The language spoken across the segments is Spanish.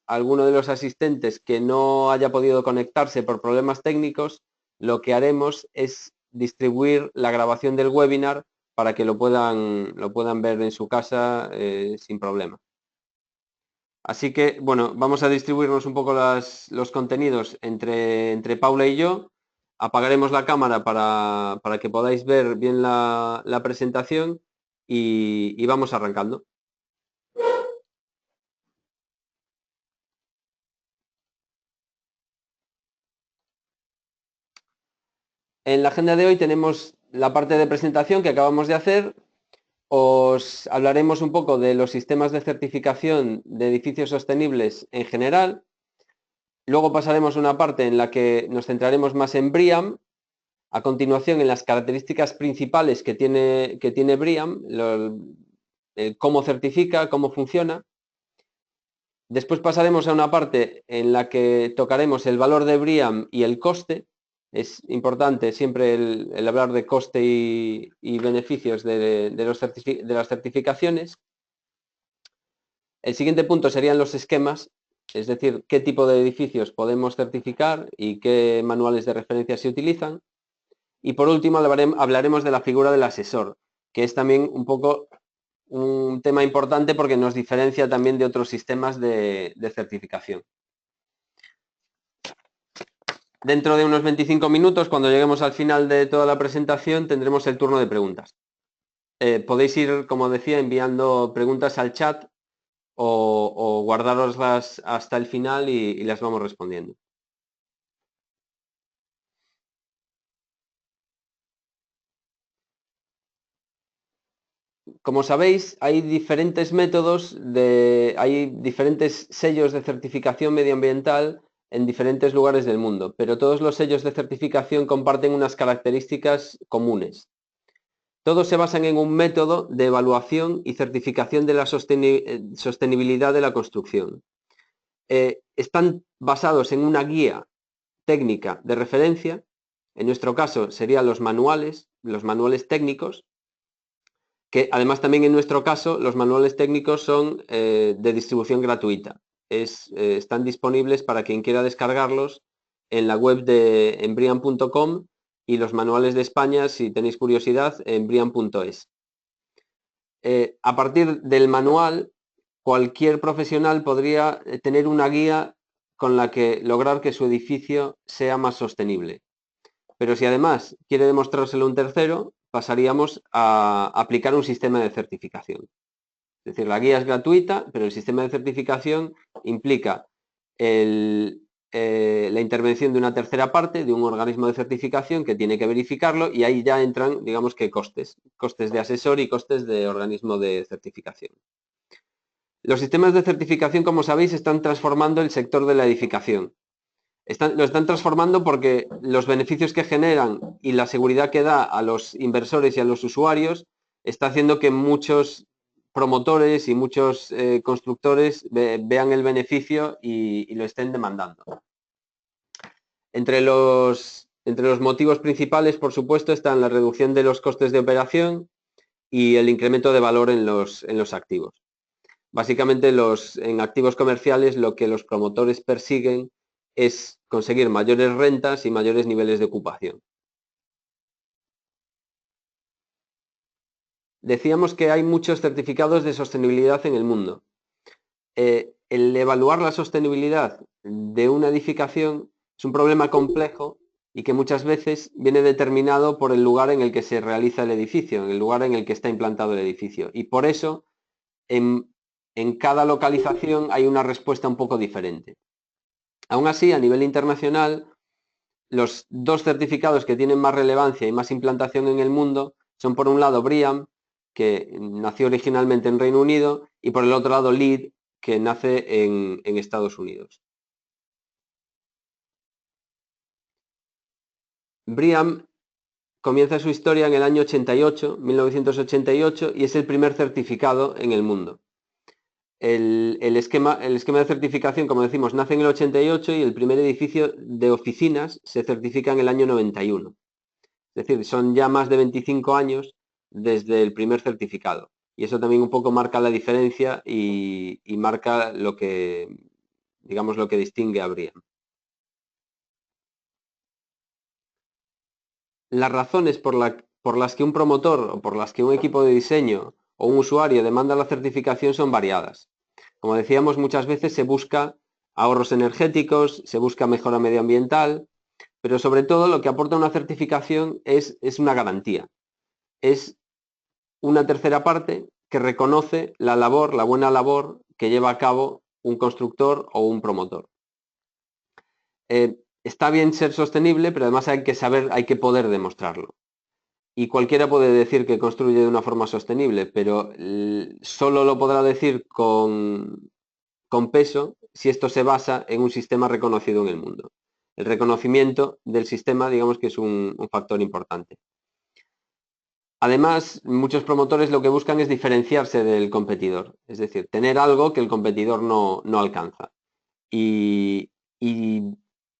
alguno de los asistentes que no haya podido conectarse por problemas técnicos, lo que haremos es distribuir la grabación del webinar para que lo puedan ver en su casa sin problema. Así que, bueno, vamos a distribuirnos un poco los contenidos entre Paula y yo. Apagaremos la cámara para que podáis ver bien la presentación y vamos arrancando. En la agenda de hoy tenemos la parte de presentación que acabamos de hacer. Os hablaremos un poco de los sistemas de certificación de edificios sostenibles en general. Luego pasaremos a una parte en la que nos centraremos más en BREEAM. A continuación, en las características principales que tiene BREEAM, cómo certifica, cómo funciona. Después pasaremos a una parte en la que tocaremos el valor de BREEAM y el coste. Es importante siempre el hablar de coste y beneficios de las certificaciones. El siguiente punto serían los esquemas, es decir, qué tipo de edificios podemos certificar y qué manuales de referencia se utilizan. Y por último hablaremos de la figura del asesor, que es también un poco un tema importante porque nos diferencia también de otros sistemas de certificación. Dentro de unos 25 minutos, cuando lleguemos al final de toda la presentación, tendremos el turno de preguntas. Podéis ir, como decía, enviando preguntas al chat o guardaroslas hasta el final y las vamos respondiendo. Como sabéis, hay diferentes métodos, hay diferentes sellos de certificación medioambiental en diferentes lugares del mundo, pero todos los sellos de certificación comparten unas características comunes. Todos se basan en un método de evaluación y certificación de la sostenibilidad de la construcción. Están basados en una guía técnica de referencia. En nuestro caso serían los manuales técnicos, que además también en nuestro caso los manuales técnicos son de distribución gratuita. Están disponibles para quien quiera descargarlos en la web de BREEAM.com y los manuales de España, si tenéis curiosidad, en BREEAM.es. A partir del manual, cualquier profesional podría tener una guía con la que lograr que su edificio sea más sostenible. Pero si además quiere demostrárselo a un tercero, pasaríamos a aplicar un sistema de certificación. Es decir, la guía es gratuita, pero el sistema de certificación implica la intervención de una tercera parte, de un organismo de certificación que tiene que verificarlo, y ahí ya entran, digamos que costes de asesor y costes de organismo de certificación. Los sistemas de certificación, como sabéis, están transformando el sector de la edificación. Lo están transformando porque los beneficios que generan y la seguridad que da a los inversores y a los usuarios está haciendo que muchos promotores y muchos constructores vean el beneficio y lo estén demandando. Entre los motivos principales, por supuesto, están la reducción de los costes de operación y el incremento de valor en los activos. Básicamente, en activos comerciales, lo que los promotores persiguen es conseguir mayores rentas y mayores niveles de ocupación. Decíamos que hay muchos certificados de sostenibilidad en el mundo. El evaluar la sostenibilidad de una edificación es un problema complejo y que muchas veces viene determinado por el lugar en el que se realiza el edificio, en el lugar en el que está implantado el edificio. Y por eso, en cada localización hay una respuesta un poco diferente. Aún así, a nivel internacional, los dos certificados que tienen más relevancia y más implantación en el mundo son, por un lado, BREEAM, que nació originalmente en Reino Unido, y por el otro lado, LEED, que nace en Estados Unidos. BREEAM comienza su historia en el año 1988, y es el primer certificado en el mundo. El esquema de certificación, como decimos, nace en el 88 y el primer edificio de oficinas se certifica en el año 91. Es decir, son ya más de 25 años desde el primer certificado. Y eso también un poco marca la diferencia y marca lo que digamos, lo que distingue a BREEAM. Las razones por las que un promotor o por las que un equipo de diseño o un usuario demanda la certificación son variadas. Como decíamos, muchas veces se busca ahorros energéticos, se busca mejora medioambiental, pero sobre todo lo que aporta una certificación es una garantía. Es una tercera parte que reconoce la buena labor que lleva a cabo un constructor o un promotor. Está bien ser sostenible, pero además hay que poder demostrarlo. Y cualquiera puede decir que construye de una forma sostenible, pero solo lo podrá decir con peso si esto se basa en un sistema reconocido en el mundo. El reconocimiento del sistema, digamos que es un factor importante. Además, muchos promotores lo que buscan es diferenciarse del competidor, es decir, tener algo que el competidor no alcanza. Y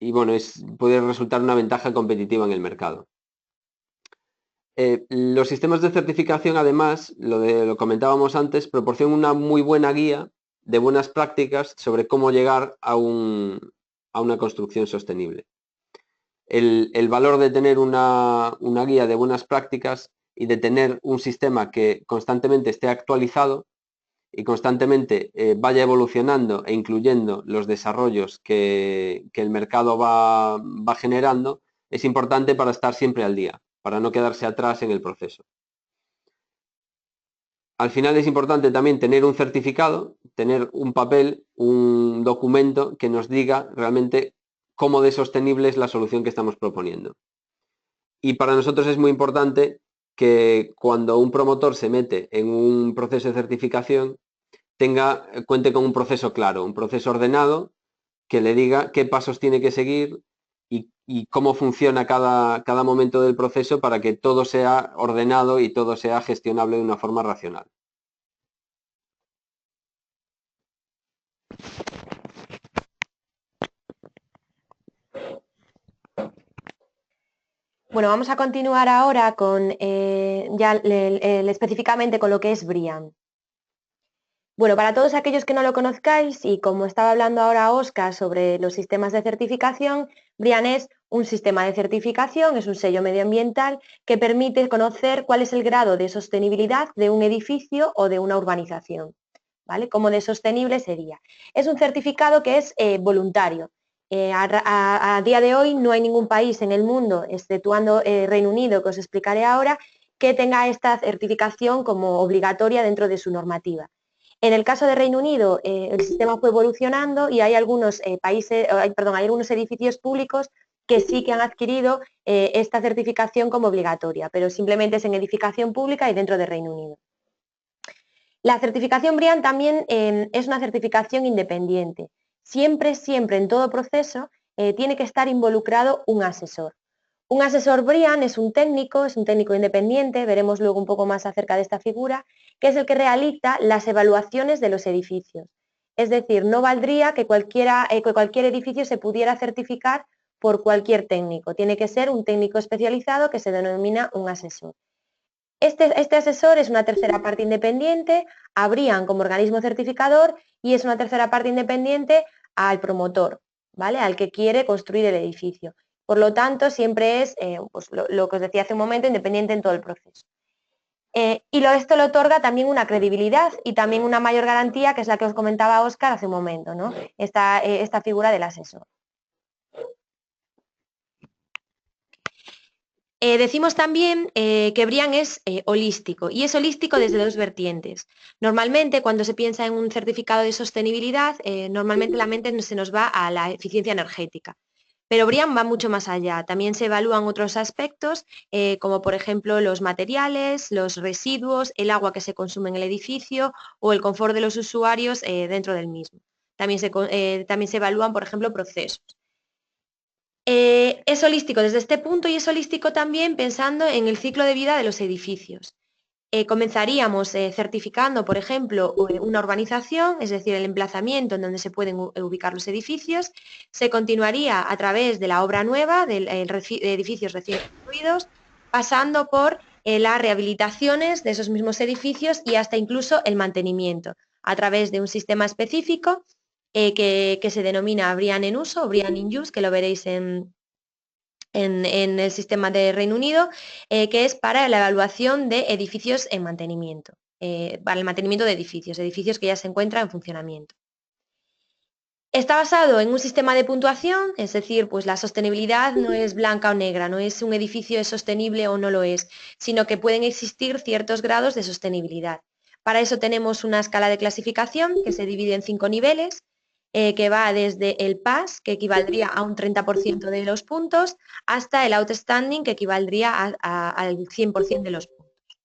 bueno, puede resultar una ventaja competitiva en el mercado. Los sistemas de certificación, además, lo comentábamos antes, proporcionan una muy buena guía de buenas prácticas sobre cómo llegar a una construcción sostenible. El valor de tener una guía de buenas prácticas y de tener un sistema que constantemente esté actualizado y constantemente vaya evolucionando e incluyendo los desarrollos que el mercado va generando, es importante para estar siempre al día, para no quedarse atrás en el proceso. Al final es importante también tener un certificado, tener un papel, un documento que nos diga realmente cómo de sostenible es la solución que estamos proponiendo. Y para nosotros es muy importante que cuando un promotor se mete en un proceso de certificación, cuente con un proceso claro, un proceso ordenado, que le diga qué pasos tiene que seguir y cómo funciona cada momento del proceso para que todo sea ordenado y todo sea gestionable de una forma racional. Bueno, vamos a continuar ahora con específicamente con lo que es BREEAM. Bueno, para todos aquellos que no lo conozcáis, y como estaba hablando ahora Óscar sobre los sistemas de certificación, BREEAM es un sistema de certificación, es un sello medioambiental que permite conocer cuál es el grado de sostenibilidad de un edificio o de una urbanización, ¿vale? ¿Cómo de sostenible sería? Es un certificado que es voluntario. A día de hoy no hay ningún país en el mundo, exceptuando Reino Unido, que os explicaré ahora, que tenga esta certificación como obligatoria dentro de su normativa. En el caso de Reino Unido, el sistema fue evolucionando y hay algunos hay algunos edificios públicos que sí que han adquirido esta certificación como obligatoria, pero simplemente es en edificación pública y dentro de Reino Unido. La certificación BREEAM también es una certificación independiente. Siempre en todo proceso tiene que estar involucrado un asesor. Un asesor BREEAM es un técnico independiente, veremos luego un poco más acerca de esta figura, que es el que realiza las evaluaciones de los edificios. Es decir, no valdría que cualquier edificio se pudiera certificar por cualquier técnico. Tiene que ser un técnico especializado que se denomina un asesor. Este asesor es una tercera parte independiente a BREEAM como organismo certificador y es una tercera parte independiente al promotor, ¿vale? Al que quiere construir el edificio. Por lo tanto, siempre es, pues lo que os decía hace un momento, independiente en todo el proceso. Esto le otorga también una credibilidad y también una mayor garantía, que es la que os comentaba Óscar hace un momento, ¿no? Esta figura del asesor. Decimos también que BREEAM es holístico, y es holístico desde dos vertientes. Normalmente, cuando se piensa en un certificado de sostenibilidad, normalmente la mente se nos va a la eficiencia energética. Pero BREEAM va mucho más allá. También se evalúan otros aspectos, como por ejemplo los materiales, los residuos, el agua que se consume en el edificio o el confort de los usuarios dentro del mismo. También se evalúan, por ejemplo, procesos. Es holístico desde este punto y es holístico también pensando en el ciclo de vida de los edificios. Comenzaríamos certificando, por ejemplo, una urbanización, es decir, el emplazamiento en donde se pueden ubicar los edificios. Se continuaría a través de la obra nueva, de edificios recién construidos, pasando por las rehabilitaciones de esos mismos edificios y hasta incluso el mantenimiento, a través de un sistema específico que se denomina BREEAM en uso o BREEAM in use, que lo veréis en el sistema de Reino Unido, que es para la evaluación de edificios en mantenimiento, para el mantenimiento de edificios que ya se encuentran en funcionamiento. Está basado en un sistema de puntuación, es decir, pues la sostenibilidad no es blanca o negra, no es un edificio es sostenible o no lo es, sino que pueden existir ciertos grados de sostenibilidad. Para eso tenemos una escala de clasificación que se divide en 5 niveles, que va desde el PAS, que equivaldría a un 30% de los puntos, hasta el Outstanding, que equivaldría al 100% de los puntos.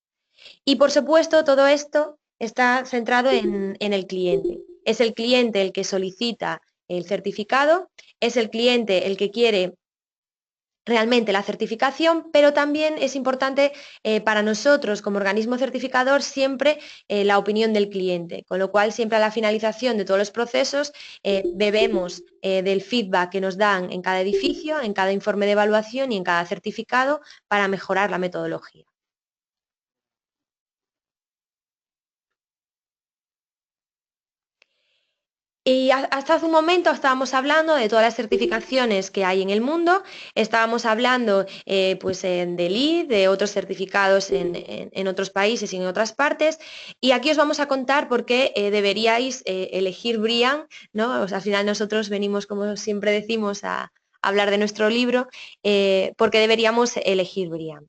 Y por supuesto, todo esto está centrado en el cliente. Es el cliente el que solicita el certificado, es el cliente el que quiere realmente la certificación, pero también es importante para nosotros como organismo certificador siempre la opinión del cliente, con lo cual siempre a la finalización de todos los procesos bebemos del feedback que nos dan en cada edificio, en cada informe de evaluación y en cada certificado para mejorar la metodología. Y hasta hace un momento estábamos hablando de todas las certificaciones que hay en el mundo, estábamos hablando pues de LEED, de otros certificados en otros países y en otras partes, y aquí os vamos a contar por qué deberíais elegir BREEAM, ¿no? O sea, al final nosotros venimos, como siempre decimos, a hablar de nuestro libro, por qué deberíamos elegir BREEAM.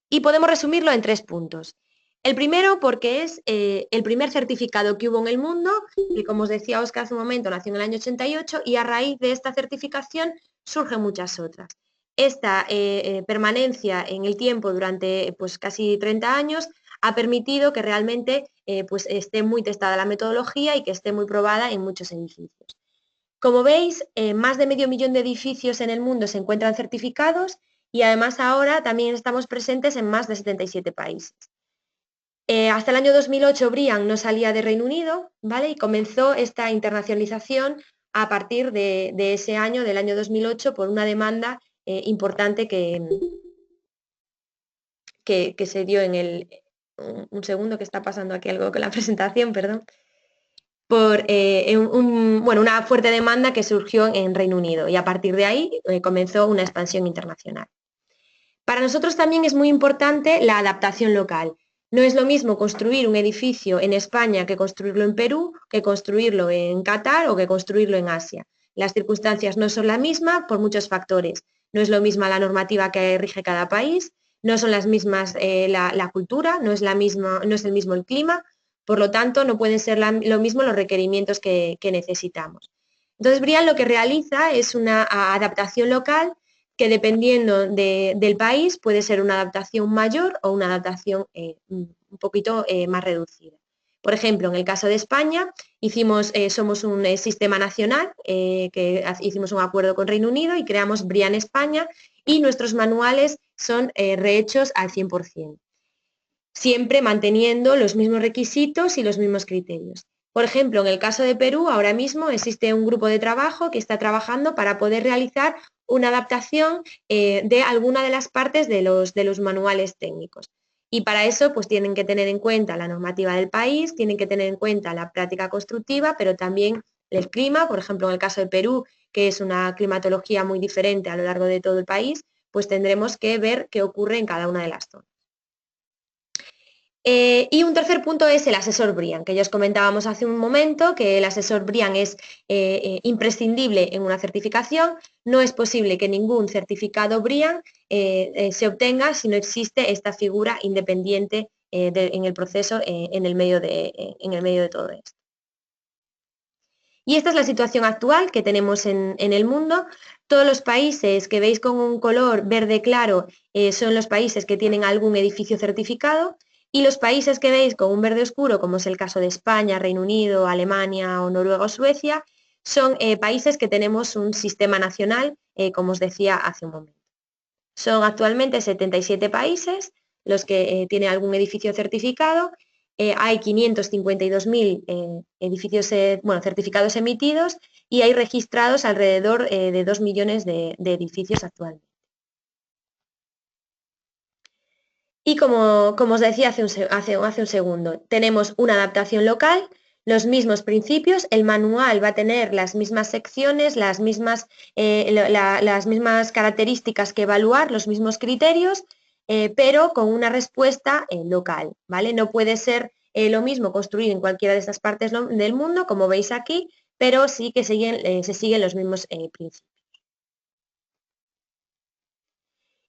Y podemos resumirlo en 3 puntos. El primero, porque es el primer certificado que hubo en el mundo, que como os decía Óscar hace un momento, nació en el año 88 y a raíz de esta certificación surgen muchas otras. Esta permanencia en el tiempo durante pues, casi 30 años ha permitido que realmente pues, esté muy testada la metodología y que esté muy probada en muchos edificios. Como veis, más de medio millón de edificios en el mundo se encuentran certificados y además ahora también estamos presentes en más de 77 países. Hasta el año 2008 BREEAM no salía de Reino Unido, ¿vale? Y comenzó esta internacionalización a partir de ese año, del año 2008, por una demanda importante que se dio en el... Un segundo, que está pasando aquí algo con la presentación, perdón. Por una fuerte demanda que surgió en Reino Unido y a partir de ahí comenzó una expansión internacional. Para nosotros también es muy importante la adaptación local. No es lo mismo construir un edificio en España que construirlo en Perú, que construirlo en Qatar o que construirlo en Asia. Las circunstancias no son las mismas por muchos factores. No es lo misma la normativa que rige cada país, no son las mismas la cultura, no es el mismo el clima, por lo tanto no pueden ser lo mismo los requerimientos que necesitamos. Entonces BREEAM lo que realiza es una adaptación local que dependiendo del país puede ser una adaptación mayor o una adaptación un poquito más reducida. Por ejemplo, en el caso de España, somos un sistema nacional, que hicimos un acuerdo con Reino Unido y creamos BREEAM España y nuestros manuales son rehechos al 100%, siempre manteniendo los mismos requisitos y los mismos criterios. Por ejemplo, en el caso de Perú, ahora mismo existe un grupo de trabajo que está trabajando para poder realizar una adaptación de alguna de las partes de los manuales técnicos. Y para eso pues tienen que tener en cuenta la normativa del país, tienen que tener en cuenta la práctica constructiva, pero también el clima. Por ejemplo, en el caso de Perú, que es una climatología muy diferente a lo largo de todo el país, pues tendremos que ver qué ocurre en cada una de las zonas. Y un tercer punto es el asesor BREEAM, que ya os comentábamos hace un momento, que el asesor BREEAM es imprescindible en una certificación. No es posible que ningún certificado BREEAM se obtenga si no existe esta figura independiente en el proceso, en el medio de todo esto. Y esta es la situación actual que tenemos en el mundo. Todos los países que veis con un color verde claro son los países que tienen algún edificio certificado. Y los países que veis con un verde oscuro, como es el caso de España, Reino Unido, Alemania o Noruega o Suecia, son países que tenemos un sistema nacional, como os decía hace un momento. Son actualmente 77 países los que tienen algún edificio certificado. Hay 552.000 edificios certificados emitidos y hay registrados alrededor de 2 millones de edificios actualmente. Y como os decía hace un segundo, tenemos una adaptación local. los mismos principios, el manual va a tener las mismas secciones, las mismas características que evaluar, los mismos criterios, pero con una respuesta local, ¿vale? No puede ser lo mismo construir en cualquiera de estas partes del mundo, como veis aquí, pero sí que se siguen los mismos principios.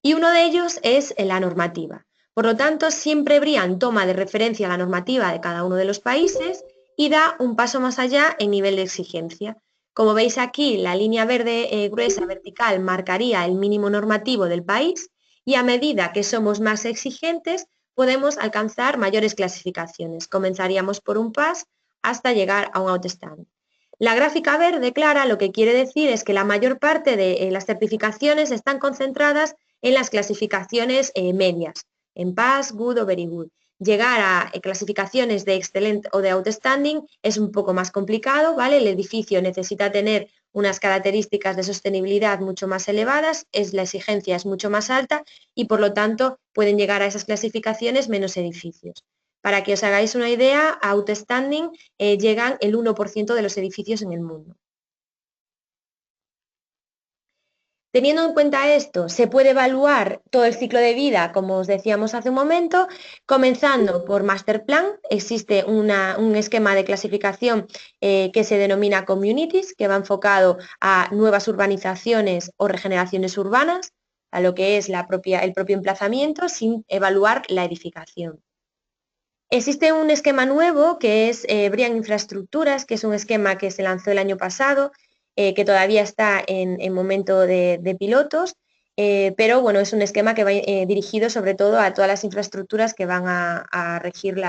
Y uno de ellos es la normativa. Por lo tanto, siempre BRIAN toma de referencia la normativa de cada uno de los países y da un paso más allá en nivel de exigencia. Como veis aquí, la línea verde gruesa vertical marcaría el mínimo normativo del país y a medida que somos más exigentes podemos alcanzar mayores clasificaciones. Comenzaríamos por un PAS hasta llegar a un outstanding. La gráfica verde clara lo que quiere decir es que la mayor parte de las certificaciones están concentradas en las clasificaciones medias, en Pass, Good o Very Good. Llegar a clasificaciones de Excellent o de Outstanding es un poco más complicado, ¿vale? El edificio necesita tener unas características de sostenibilidad mucho más elevadas, la exigencia es mucho más alta y por lo tanto pueden llegar a esas clasificaciones menos edificios. Para que os hagáis una idea, a Outstanding llegan el 1% de los edificios en el mundo. Teniendo en cuenta esto, se puede evaluar todo el ciclo de vida, como os decíamos hace un momento, comenzando por Master Plan. Existe un esquema de clasificación que se denomina Communities, que va enfocado a nuevas urbanizaciones o regeneraciones urbanas, a lo que es el propio emplazamiento, sin evaluar la edificación. Existe un esquema nuevo que es BRIAN Infraestructuras, que es un esquema que se lanzó el año pasado, que todavía está en momento de pilotos, pero bueno, es un esquema que va dirigido sobre todo a todas las infraestructuras que van a regir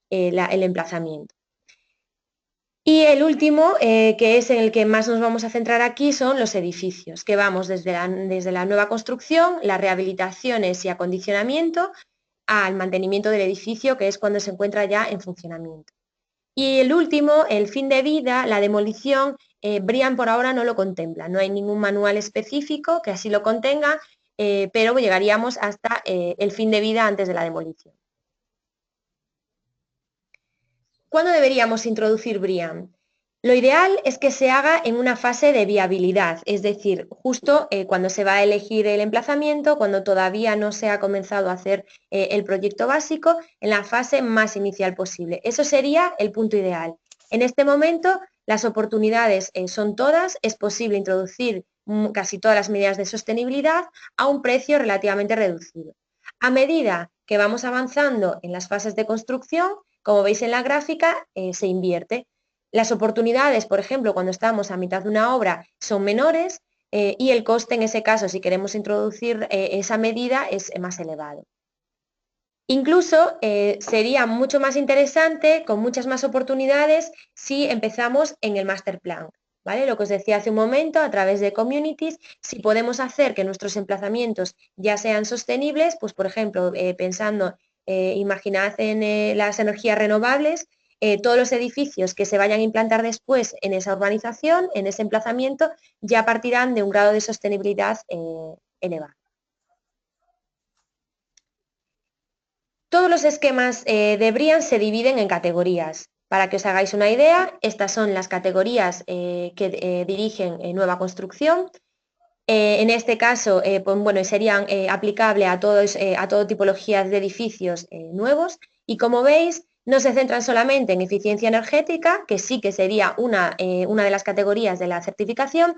el emplazamiento. Y el último, que es en el que más nos vamos a centrar aquí, son los edificios, que vamos desde la nueva construcción, las rehabilitaciones y acondicionamiento, al mantenimiento del edificio, que es cuando se encuentra ya en funcionamiento. Y el último, el fin de vida, la demolición, BRIAN por ahora no lo contempla, no hay ningún manual específico que así lo contenga, pero llegaríamos hasta el fin de vida antes de la demolición. ¿Cuándo deberíamos introducir BRIAN? Lo ideal es que se haga en una fase de viabilidad, es decir, justo cuando se va a elegir el emplazamiento, cuando todavía no se ha comenzado a hacer el proyecto básico, en la fase más inicial posible. Eso sería el punto ideal. En este momento, las oportunidades son todas, es posible introducir casi todas las medidas de sostenibilidad a un precio relativamente reducido. A medida que vamos avanzando en las fases de construcción, como veis en la gráfica, se invierte. Las oportunidades, por ejemplo, cuando estamos a mitad de una obra, son menores y el coste en ese caso, si queremos introducir esa medida, es más elevado. Incluso sería mucho más interesante, con muchas más oportunidades, si empezamos en el Master Plan. ¿Vale? Lo que os decía hace un momento, a través de communities, si podemos hacer que nuestros emplazamientos ya sean sostenibles, pues por ejemplo, pensando, imaginad en las energías renovables, todos los edificios que se vayan a implantar después en esa urbanización, en ese emplazamiento, ya partirán de un grado de sostenibilidad elevado. Todos los esquemas de BRIAN se dividen en categorías. Para que os hagáis una idea, estas son las categorías que dirigen nueva construcción. En este caso, pues, bueno, serían aplicables a todo tipologías de edificios nuevos y como veis, no se centran solamente en eficiencia energética, que sí que sería una de las categorías de la certificación,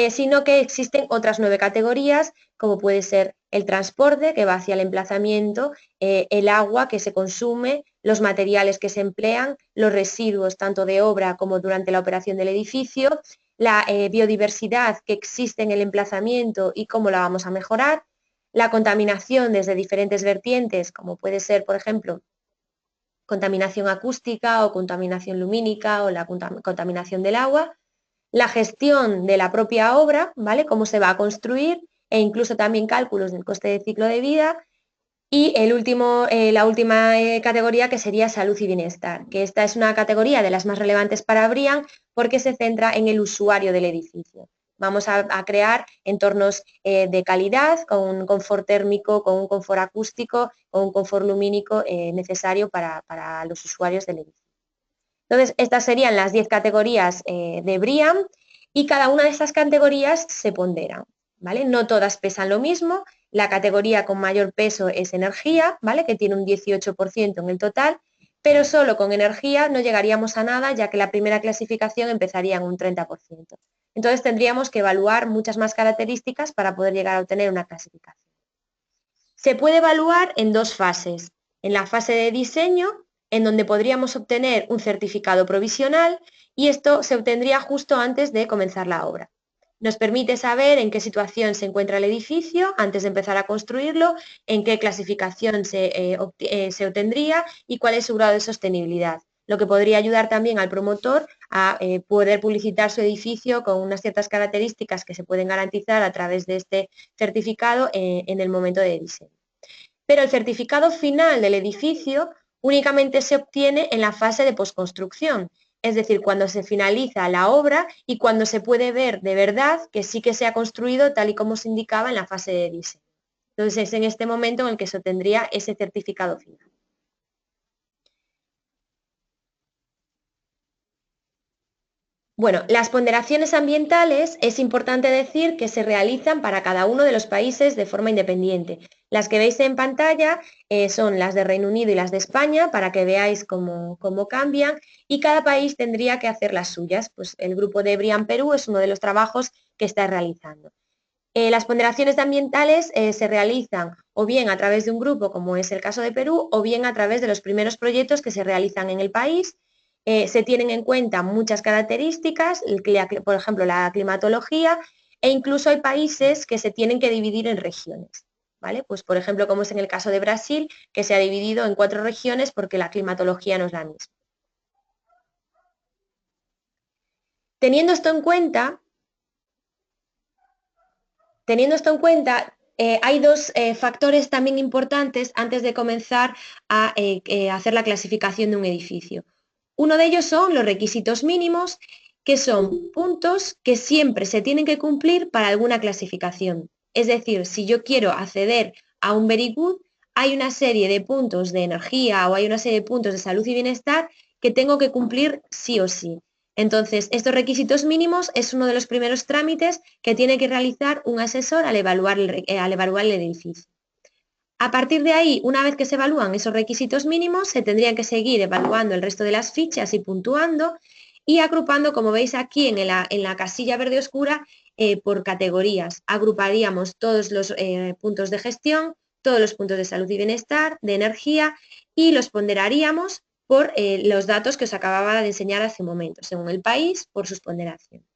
sino que existen otras 9 categorías, como puede ser el transporte, que va hacia el emplazamiento, el agua que se consume, los materiales que se emplean, los residuos tanto de obra como durante la operación del edificio, la biodiversidad que existe en el emplazamiento y cómo la vamos a mejorar, la contaminación desde diferentes vertientes, como puede ser, por ejemplo, contaminación acústica o contaminación lumínica o la contaminación del agua, la gestión de la propia obra, ¿vale? Cómo se va a construir e incluso también cálculos del coste de ciclo de vida y la última categoría que sería salud y bienestar, que esta es una categoría de las más relevantes para BRIAN porque se centra en el usuario del edificio. Vamos a crear entornos de calidad, con un confort térmico, con un confort acústico, con un confort lumínico necesario para los usuarios del edificio. Entonces, estas serían las 10 categorías de BREEAM y cada una de estas categorías se ponderan, ¿vale? No todas pesan lo mismo. La categoría con mayor peso es energía, ¿vale? Que tiene un 18% en el total, pero solo con energía no llegaríamos a nada, ya que la primera clasificación empezaría en un 30%. Entonces tendríamos que evaluar muchas más características para poder llegar a obtener una clasificación. Se puede evaluar en dos fases. En la fase de diseño, en donde podríamos obtener un certificado provisional, y esto se obtendría justo antes de comenzar la obra. Nos permite saber en qué situación se encuentra el edificio antes de empezar a construirlo, en qué clasificación se obtendría y cuál es su grado de sostenibilidad, lo que podría ayudar también al promotor a poder publicitar su edificio con unas ciertas características que se pueden garantizar a través de este certificado en el momento de diseño. Pero el certificado final del edificio únicamente se obtiene en la fase de postconstrucción, es decir, cuando se finaliza la obra y cuando se puede ver de verdad que sí que se ha construido tal y como se indicaba en la fase de diseño. Entonces es en este momento en el que se obtendría ese certificado final. Bueno, las ponderaciones ambientales es importante decir que se realizan para cada uno de los países de forma independiente. Las que veis en pantalla son las de Reino Unido y las de España, para que veáis cómo cambian, y cada país tendría que hacer las suyas. Pues el grupo de BREEAM Perú es uno de los trabajos que está realizando. Las ponderaciones ambientales se realizan o bien a través de un grupo, como es el caso de Perú, o bien a través de los primeros proyectos que se realizan en el país. Se tienen en cuenta muchas características, por ejemplo, la climatología, e incluso hay países que se tienen que dividir en regiones, ¿vale? Pues, por ejemplo, como es en el caso de Brasil, que se ha dividido en 4 regiones porque la climatología no es la misma. Teniendo esto en cuenta, hay dos factores también importantes antes de comenzar a hacer la clasificación de un edificio. Uno de ellos son los requisitos mínimos, que son puntos que siempre se tienen que cumplir para alguna clasificación. Es decir, si yo quiero acceder a un Very Good, hay una serie de puntos de energía o hay una serie de puntos de salud y bienestar que tengo que cumplir sí o sí. Entonces, estos requisitos mínimos es uno de los primeros trámites que tiene que realizar un asesor al evaluar el edificio. A partir de ahí, una vez que se evalúan esos requisitos mínimos, se tendrían que seguir evaluando el resto de las fichas y puntuando y agrupando, como veis aquí en la casilla verde oscura, por categorías. Agruparíamos todos los puntos de gestión, todos los puntos de salud y bienestar, de energía, y los ponderaríamos por los datos que os acababa de enseñar hace un momento, según el país, por sus ponderaciones.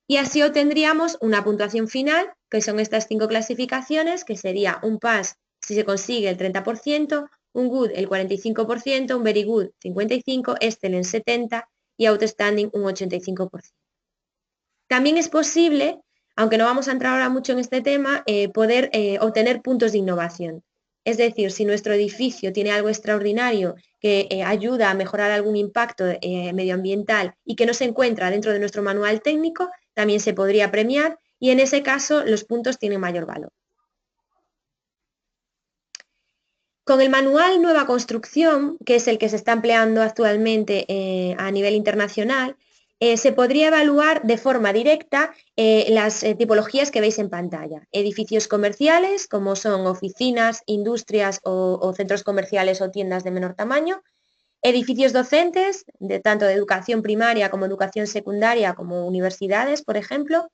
Y así obtendríamos una puntuación final, que son estas 5 clasificaciones, que sería un pass si se consigue el 30%, un good el 45%, un very good 55%, excellent 70% y outstanding un 85%. También es posible, aunque no vamos a entrar ahora mucho en este tema, poder obtener puntos de innovación. Es decir, si nuestro edificio tiene algo extraordinario que ayuda a mejorar algún impacto medioambiental y que no se encuentra dentro de nuestro manual técnico, también se podría premiar y en ese caso los puntos tienen mayor valor. Con el manual Nueva Construcción, que es el que se está empleando actualmente a nivel internacional, se podría evaluar de forma directa las tipologías que veis en pantalla. Edificios comerciales, como son oficinas, industrias o centros comerciales o tiendas de menor tamaño. Edificios docentes, tanto de educación primaria como educación secundaria, como universidades, por ejemplo.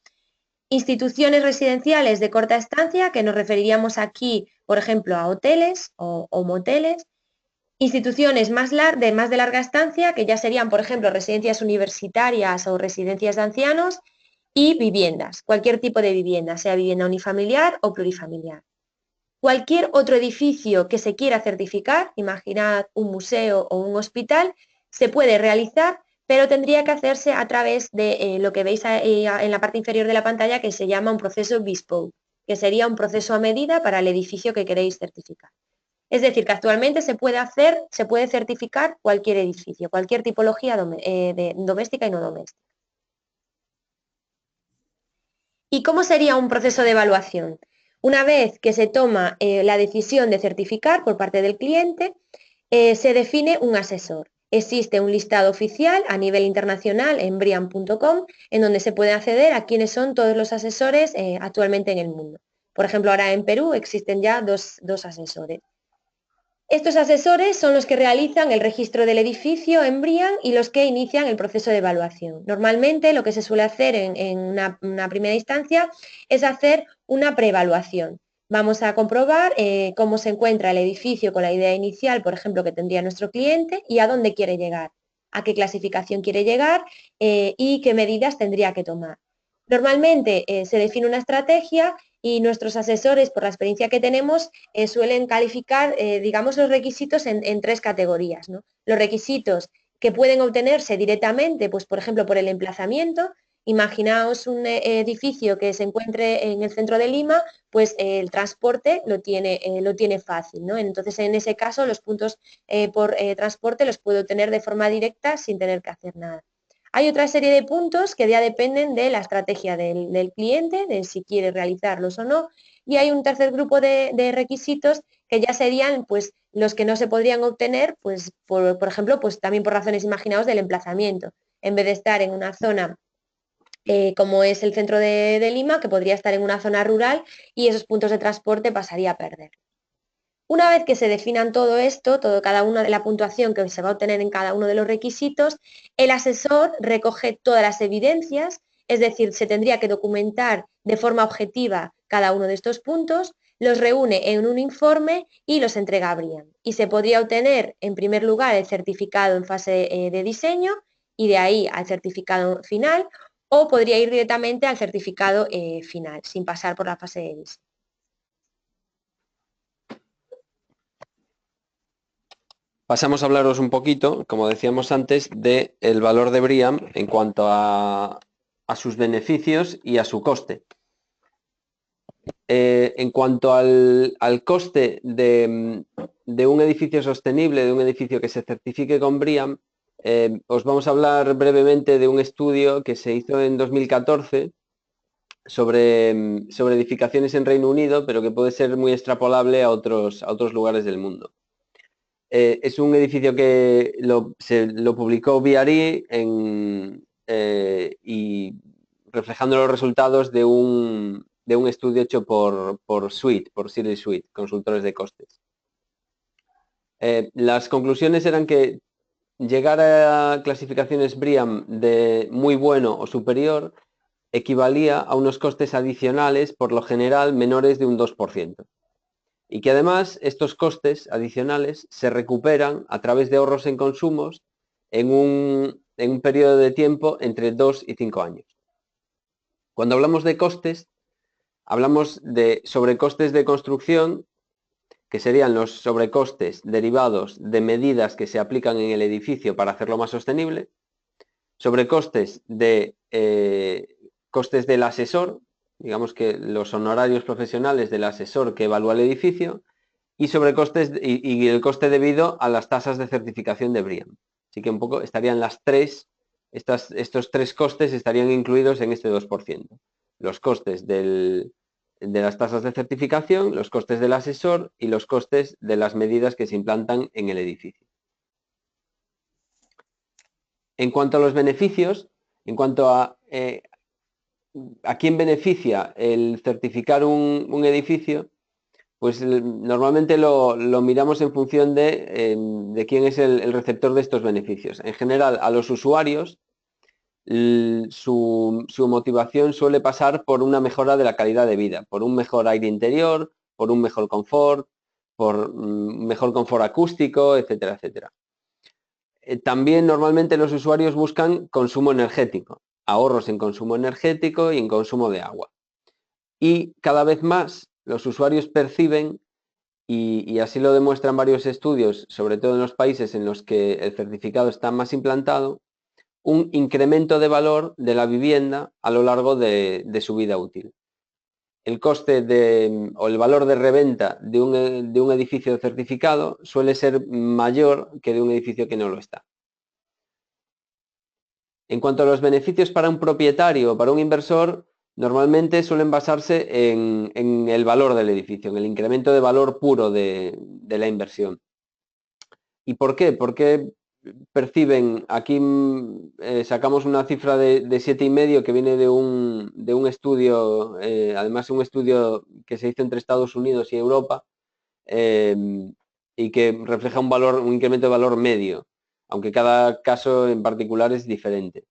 Instituciones residenciales de corta estancia, que nos referiríamos aquí, por ejemplo, a hoteles o moteles. Instituciones de más de larga estancia, que ya serían, por ejemplo, residencias universitarias o residencias de ancianos, y viviendas, cualquier tipo de vivienda, sea vivienda unifamiliar o plurifamiliar. Cualquier otro edificio que se quiera certificar, imaginad un museo o un hospital, se puede realizar, pero tendría que hacerse a través de lo que veis en la parte inferior de la pantalla, que se llama un proceso bespoke, que sería un proceso a medida para el edificio que queréis certificar. Es decir, que actualmente se puede certificar cualquier edificio, cualquier tipología doméstica y no doméstica. ¿Y cómo sería un proceso de evaluación? Una vez que se toma la decisión de certificar por parte del cliente, se define un asesor. existe un listado oficial a nivel internacional en brian.com, en donde se puede acceder a quiénes son todos los asesores actualmente en el mundo. Por ejemplo, ahora en Perú existen ya dos asesores. Estos asesores son los que realizan el registro del edificio en Brian y los que inician el proceso de evaluación. Normalmente lo que se suele hacer en una primera instancia es hacer una preevaluación. Vamos a comprobar cómo se encuentra el edificio con la idea inicial, por ejemplo, que tendría nuestro cliente y a dónde quiere llegar, a qué clasificación quiere llegar y qué medidas tendría que tomar. Normalmente se define una estrategia y nuestros asesores, por la experiencia que tenemos, suelen calificar, digamos, los requisitos en tres categorías, ¿no? Los requisitos que pueden obtenerse directamente, pues por ejemplo, por el emplazamiento. Imaginaos un edificio que se encuentre en el centro de Lima, pues el transporte lo tiene fácil, ¿no? Entonces, en ese caso, los puntos por transporte los puedo obtener de forma directa sin tener que hacer nada. Hay otra serie de puntos que ya dependen de la estrategia del cliente, de si quiere realizarlos o no, y hay un tercer grupo de requisitos que ya serían pues los que no se podrían obtener, pues por ejemplo, pues también por razones imaginaos del emplazamiento. En vez de estar en una zona como es el centro de Lima, que podría estar en una zona rural y esos puntos de transporte pasaría a perder. Una vez que se definan todo esto, cada una de la puntuación que se va a obtener en cada uno de los requisitos, el asesor recoge todas las evidencias, es decir, se tendría que documentar de forma objetiva cada uno de estos puntos, los reúne en un informe y los entrega a Brian. Y se podría obtener, en primer lugar, el certificado en fase de diseño y de ahí al certificado final, o podría ir directamente al certificado final, sin pasar por la fase de diseño. Pasamos a hablaros un poquito, como decíamos antes, del valor de Brian en cuanto a sus beneficios y a su coste. En cuanto al coste de un edificio sostenible, de un edificio que se certifique con Brian, os vamos a hablar brevemente de un estudio que se hizo en 2014 sobre edificaciones en Reino Unido, pero que puede ser muy extrapolable a otros lugares del mundo. Es un edificio que lo publicó VRE y reflejando los resultados de un estudio hecho por City Suite, consultores de costes. Las conclusiones eran que llegar a clasificaciones BREEAM de muy bueno o superior equivalía a unos costes adicionales, por lo general, menores de un 2%. Y que además estos costes adicionales se recuperan a través de ahorros en consumos en un periodo de tiempo entre 2 y 5 años. Cuando hablamos de costes, hablamos de sobrecostes de construcción, que serían los sobrecostes derivados de medidas que se aplican en el edificio para hacerlo más sostenible, sobrecostes de costes del asesor, digamos que los honorarios profesionales del asesor que evalúa el edificio, y sobrecostes y el coste debido a las tasas de certificación de BREEAM. Así que un poco estarían estos tres costes estarían incluidos en este 2%. Los costes de las tasas de certificación, los costes del asesor y los costes de las medidas que se implantan en el edificio. En cuanto a los beneficios, en cuanto a quién beneficia el certificar un edificio, pues normalmente lo miramos en función de quién es el receptor de estos beneficios. En general, a los usuarios, su motivación suele pasar por una mejora de la calidad de vida, por un mejor aire interior, por un mejor confort, por un mejor confort acústico, etcétera, etcétera. También normalmente los usuarios buscan consumo energético, ahorros en consumo energético y en consumo de agua. Y cada vez más los usuarios perciben, y así lo demuestran varios estudios, sobre todo en los países en los que el certificado está más implantado, un incremento de valor de la vivienda a lo largo de su vida útil. El coste o el valor de reventa de un edificio certificado suele ser mayor que de un edificio que no lo está. En cuanto a los beneficios para un propietario o para un inversor, normalmente suelen basarse en el valor del edificio, en el incremento de valor puro de la inversión. ¿Y por qué? Porque perciben, aquí sacamos una cifra de 7,5 que viene de un estudio, además un estudio que se hizo entre Estados Unidos y Europa, y que refleja un incremento de valor medio, aunque cada caso en particular es diferente.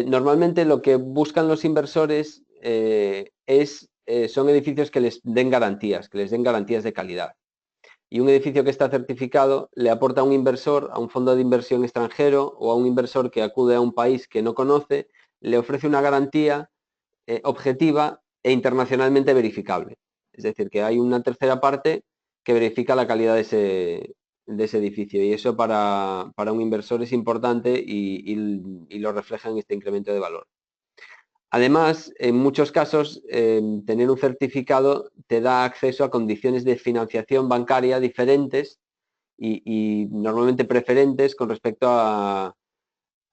Normalmente lo que buscan los inversores son edificios que les den garantías, de calidad. Y un edificio que está certificado le aporta a un inversor, a un fondo de inversión extranjero o a un inversor que acude a un país que no conoce, le ofrece una garantía objetiva e internacionalmente verificable. Es decir, que hay una tercera parte que verifica la calidad de ese edificio, y eso para un inversor es importante y lo refleja en este incremento de valor. Además, en muchos casos, tener un certificado te da acceso a condiciones de financiación bancaria diferentes y normalmente preferentes con respecto a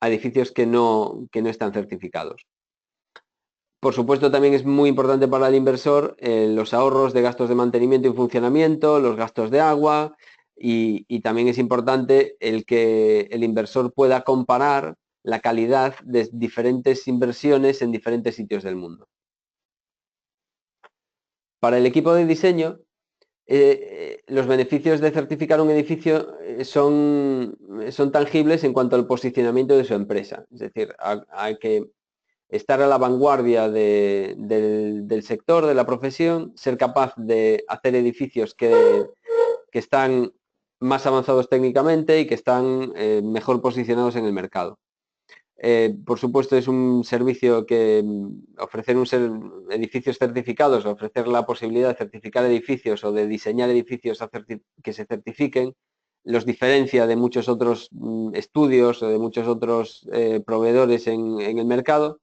edificios que no están certificados. Por supuesto, también es muy importante para el inversor los ahorros de gastos de mantenimiento y funcionamiento, los gastos de agua, y también es importante el que el inversor pueda comparar la calidad de diferentes inversiones en diferentes sitios del mundo. Para el equipo de diseño, los beneficios de certificar un edificio son tangibles en cuanto al posicionamiento de su empresa. Es decir, hay que estar a la vanguardia del sector, de la profesión, ser capaz de hacer edificios que están más avanzados técnicamente y que están mejor posicionados en el mercado. Por supuesto, es un servicio que ofrecer edificios certificados, ofrecer la posibilidad de certificar edificios o de diseñar edificios que se certifiquen, los diferencia de muchos otros estudios o de muchos otros proveedores en el mercado,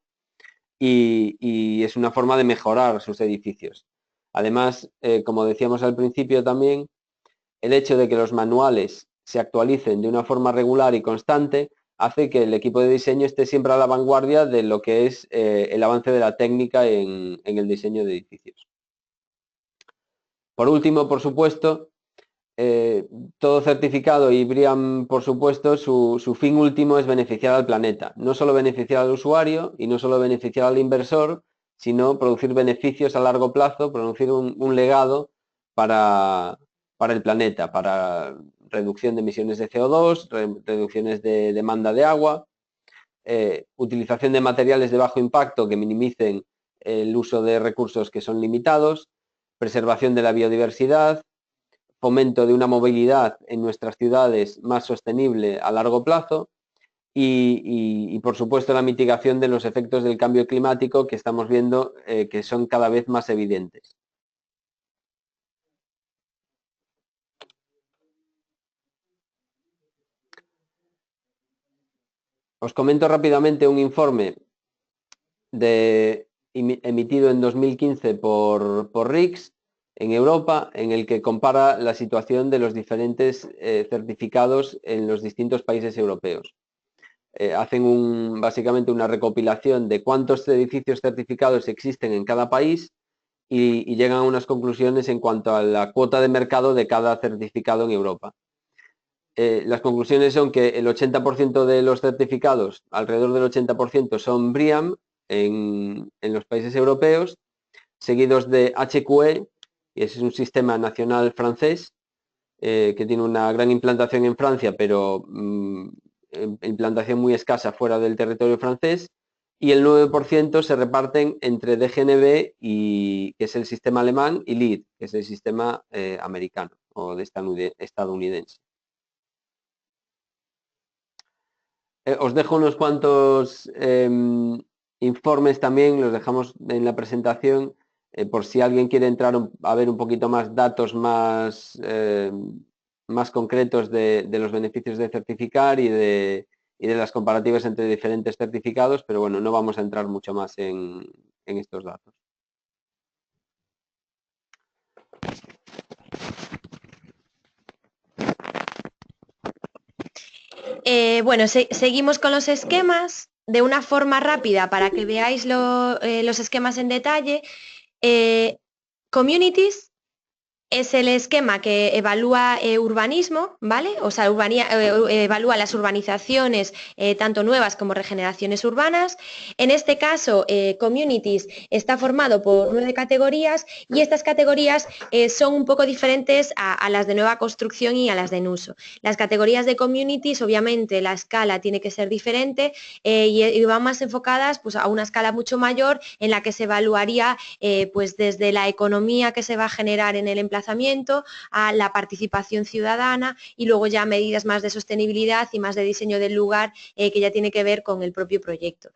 y es una forma de mejorar sus edificios. Además, como decíamos al principio también, el hecho de que los manuales se actualicen de una forma regular y constante hace que el equipo de diseño esté siempre a la vanguardia de lo que es el avance de la técnica en el diseño de edificios. Por último, por supuesto, todo certificado y BREEAM, por supuesto, su fin último es beneficiar al planeta. No solo beneficiar al usuario y no solo beneficiar al inversor, sino producir beneficios a largo plazo, producir un legado para el planeta, para reducción de emisiones de CO2, reducciones de demanda de agua, utilización de materiales de bajo impacto que minimicen el uso de recursos que son limitados, preservación de la biodiversidad, fomento de una movilidad en nuestras ciudades más sostenible a largo plazo y por supuesto, la mitigación de los efectos del cambio climático que estamos viendo que son cada vez más evidentes. Os comento rápidamente un informe emitido en 2015 por RICS en Europa, en el que compara la situación de los diferentes certificados en los distintos países europeos. Hacen básicamente una recopilación de cuántos edificios certificados existen en cada país y llegan a unas conclusiones en cuanto a la cuota de mercado de cada certificado en Europa. Las conclusiones son que el 80% de los certificados, alrededor del 80%, son BREEAM en los países europeos, seguidos de HQE, y ese es un sistema nacional francés que tiene una gran implantación en Francia, pero implantación muy escasa fuera del territorio francés, y el 9% se reparten entre DGNB, que es el sistema alemán, y LEED, que es el sistema americano o estadounidense. Os dejo unos cuantos informes también, los dejamos en la presentación, por si alguien quiere entrar a ver un poquito más datos más concretos de los beneficios de certificar y de las comparativas entre diferentes certificados, pero bueno, no vamos a entrar mucho más en estos datos. Bueno, seguimos con los esquemas de una forma rápida para que veáis los esquemas en detalle. Communities Es el esquema que evalúa urbanismo, ¿vale? O sea, evalúa las urbanizaciones, tanto nuevas como regeneraciones urbanas. En este caso, Communities está formado por 9 categorías y estas categorías son un poco diferentes a las de nueva construcción y a las de en uso. Las categorías de Communities, obviamente, la escala tiene que ser diferente y van más enfocadas pues, a una escala mucho mayor en la que se evaluaría pues desde la economía que se va a generar en el emplazamiento a la participación ciudadana y luego ya medidas más de sostenibilidad y más de diseño del lugar que ya tiene que ver con el propio proyecto.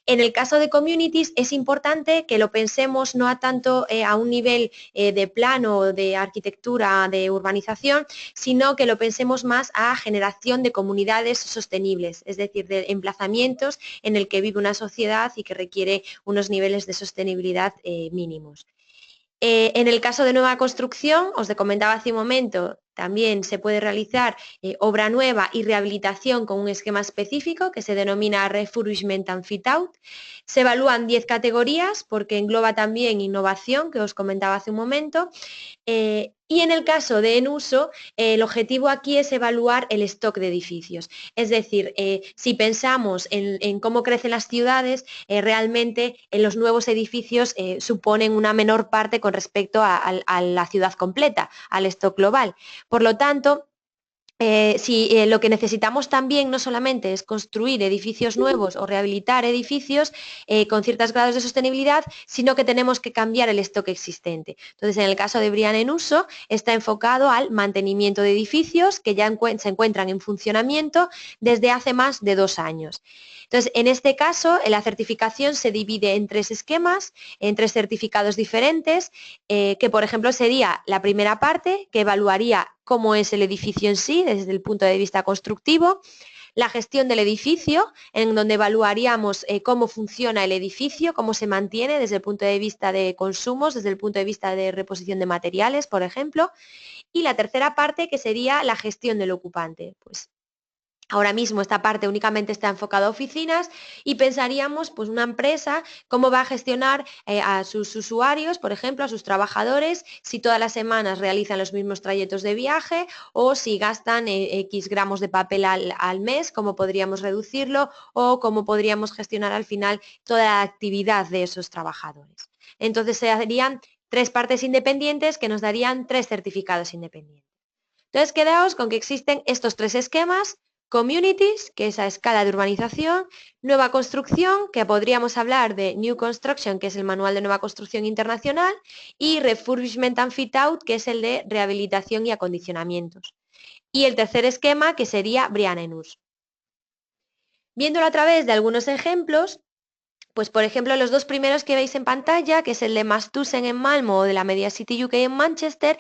En el caso de communities es importante que lo pensemos no a tanto a un nivel de plano, de arquitectura, de urbanización, sino que lo pensemos más a generación de comunidades sostenibles, es decir, de emplazamientos en el que vive una sociedad y que requiere unos niveles de sostenibilidad mínimos. En el caso de nueva construcción, os comentaba hace un momento, también se puede realizar obra nueva y rehabilitación con un esquema específico que se denomina Refurbishment and Fit Out. Se evalúan 10 categorías porque engloba también innovación, que os comentaba hace un momento. Y en el caso de en uso, el objetivo aquí es evaluar el stock de edificios. Es decir, si pensamos en cómo crecen las ciudades, realmente los nuevos edificios suponen una menor parte con respecto a la ciudad completa, al stock global. Por lo tanto, si lo que necesitamos también no solamente es construir edificios nuevos o rehabilitar edificios con ciertos grados de sostenibilidad, sino que tenemos que cambiar el stock existente. Entonces, en el caso de Brian en uso, está enfocado al mantenimiento de edificios que ya se encuentran en funcionamiento desde hace más de 2 años. Entonces, en este caso, la certificación se divide en 3 esquemas, en 3 certificados diferentes, que por ejemplo sería la primera parte, que evaluaría cómo es el edificio en sí, desde el punto de vista constructivo, la gestión del edificio, en donde evaluaríamos cómo funciona el edificio, cómo se mantiene desde el punto de vista de consumos, desde el punto de vista de reposición de materiales, por ejemplo, y la tercera parte, que sería la gestión del ocupante. Pues ahora mismo esta parte únicamente está enfocada a oficinas y pensaríamos, pues una empresa, cómo va a gestionar a sus usuarios, por ejemplo, a sus trabajadores, si todas las semanas realizan los mismos trayectos de viaje o si gastan X gramos de papel al mes, cómo podríamos reducirlo o cómo podríamos gestionar al final toda la actividad de esos trabajadores. Entonces se harían 3 partes independientes que nos darían 3 certificados independientes. Entonces, quedaos con que existen estos 3 esquemas: communities, que es a escala de urbanización; nueva construcción, que podríamos hablar de New Construction, que es el manual de nueva construcción internacional; y refurbishment and fit out, que es el de rehabilitación y acondicionamientos. Y el tercer esquema, que sería Brian en uso. Viéndolo a través de algunos ejemplos, pues por ejemplo los 2 primeros que veis en pantalla, que es el de Mastusen en Malmo o de la Media City UK en Manchester,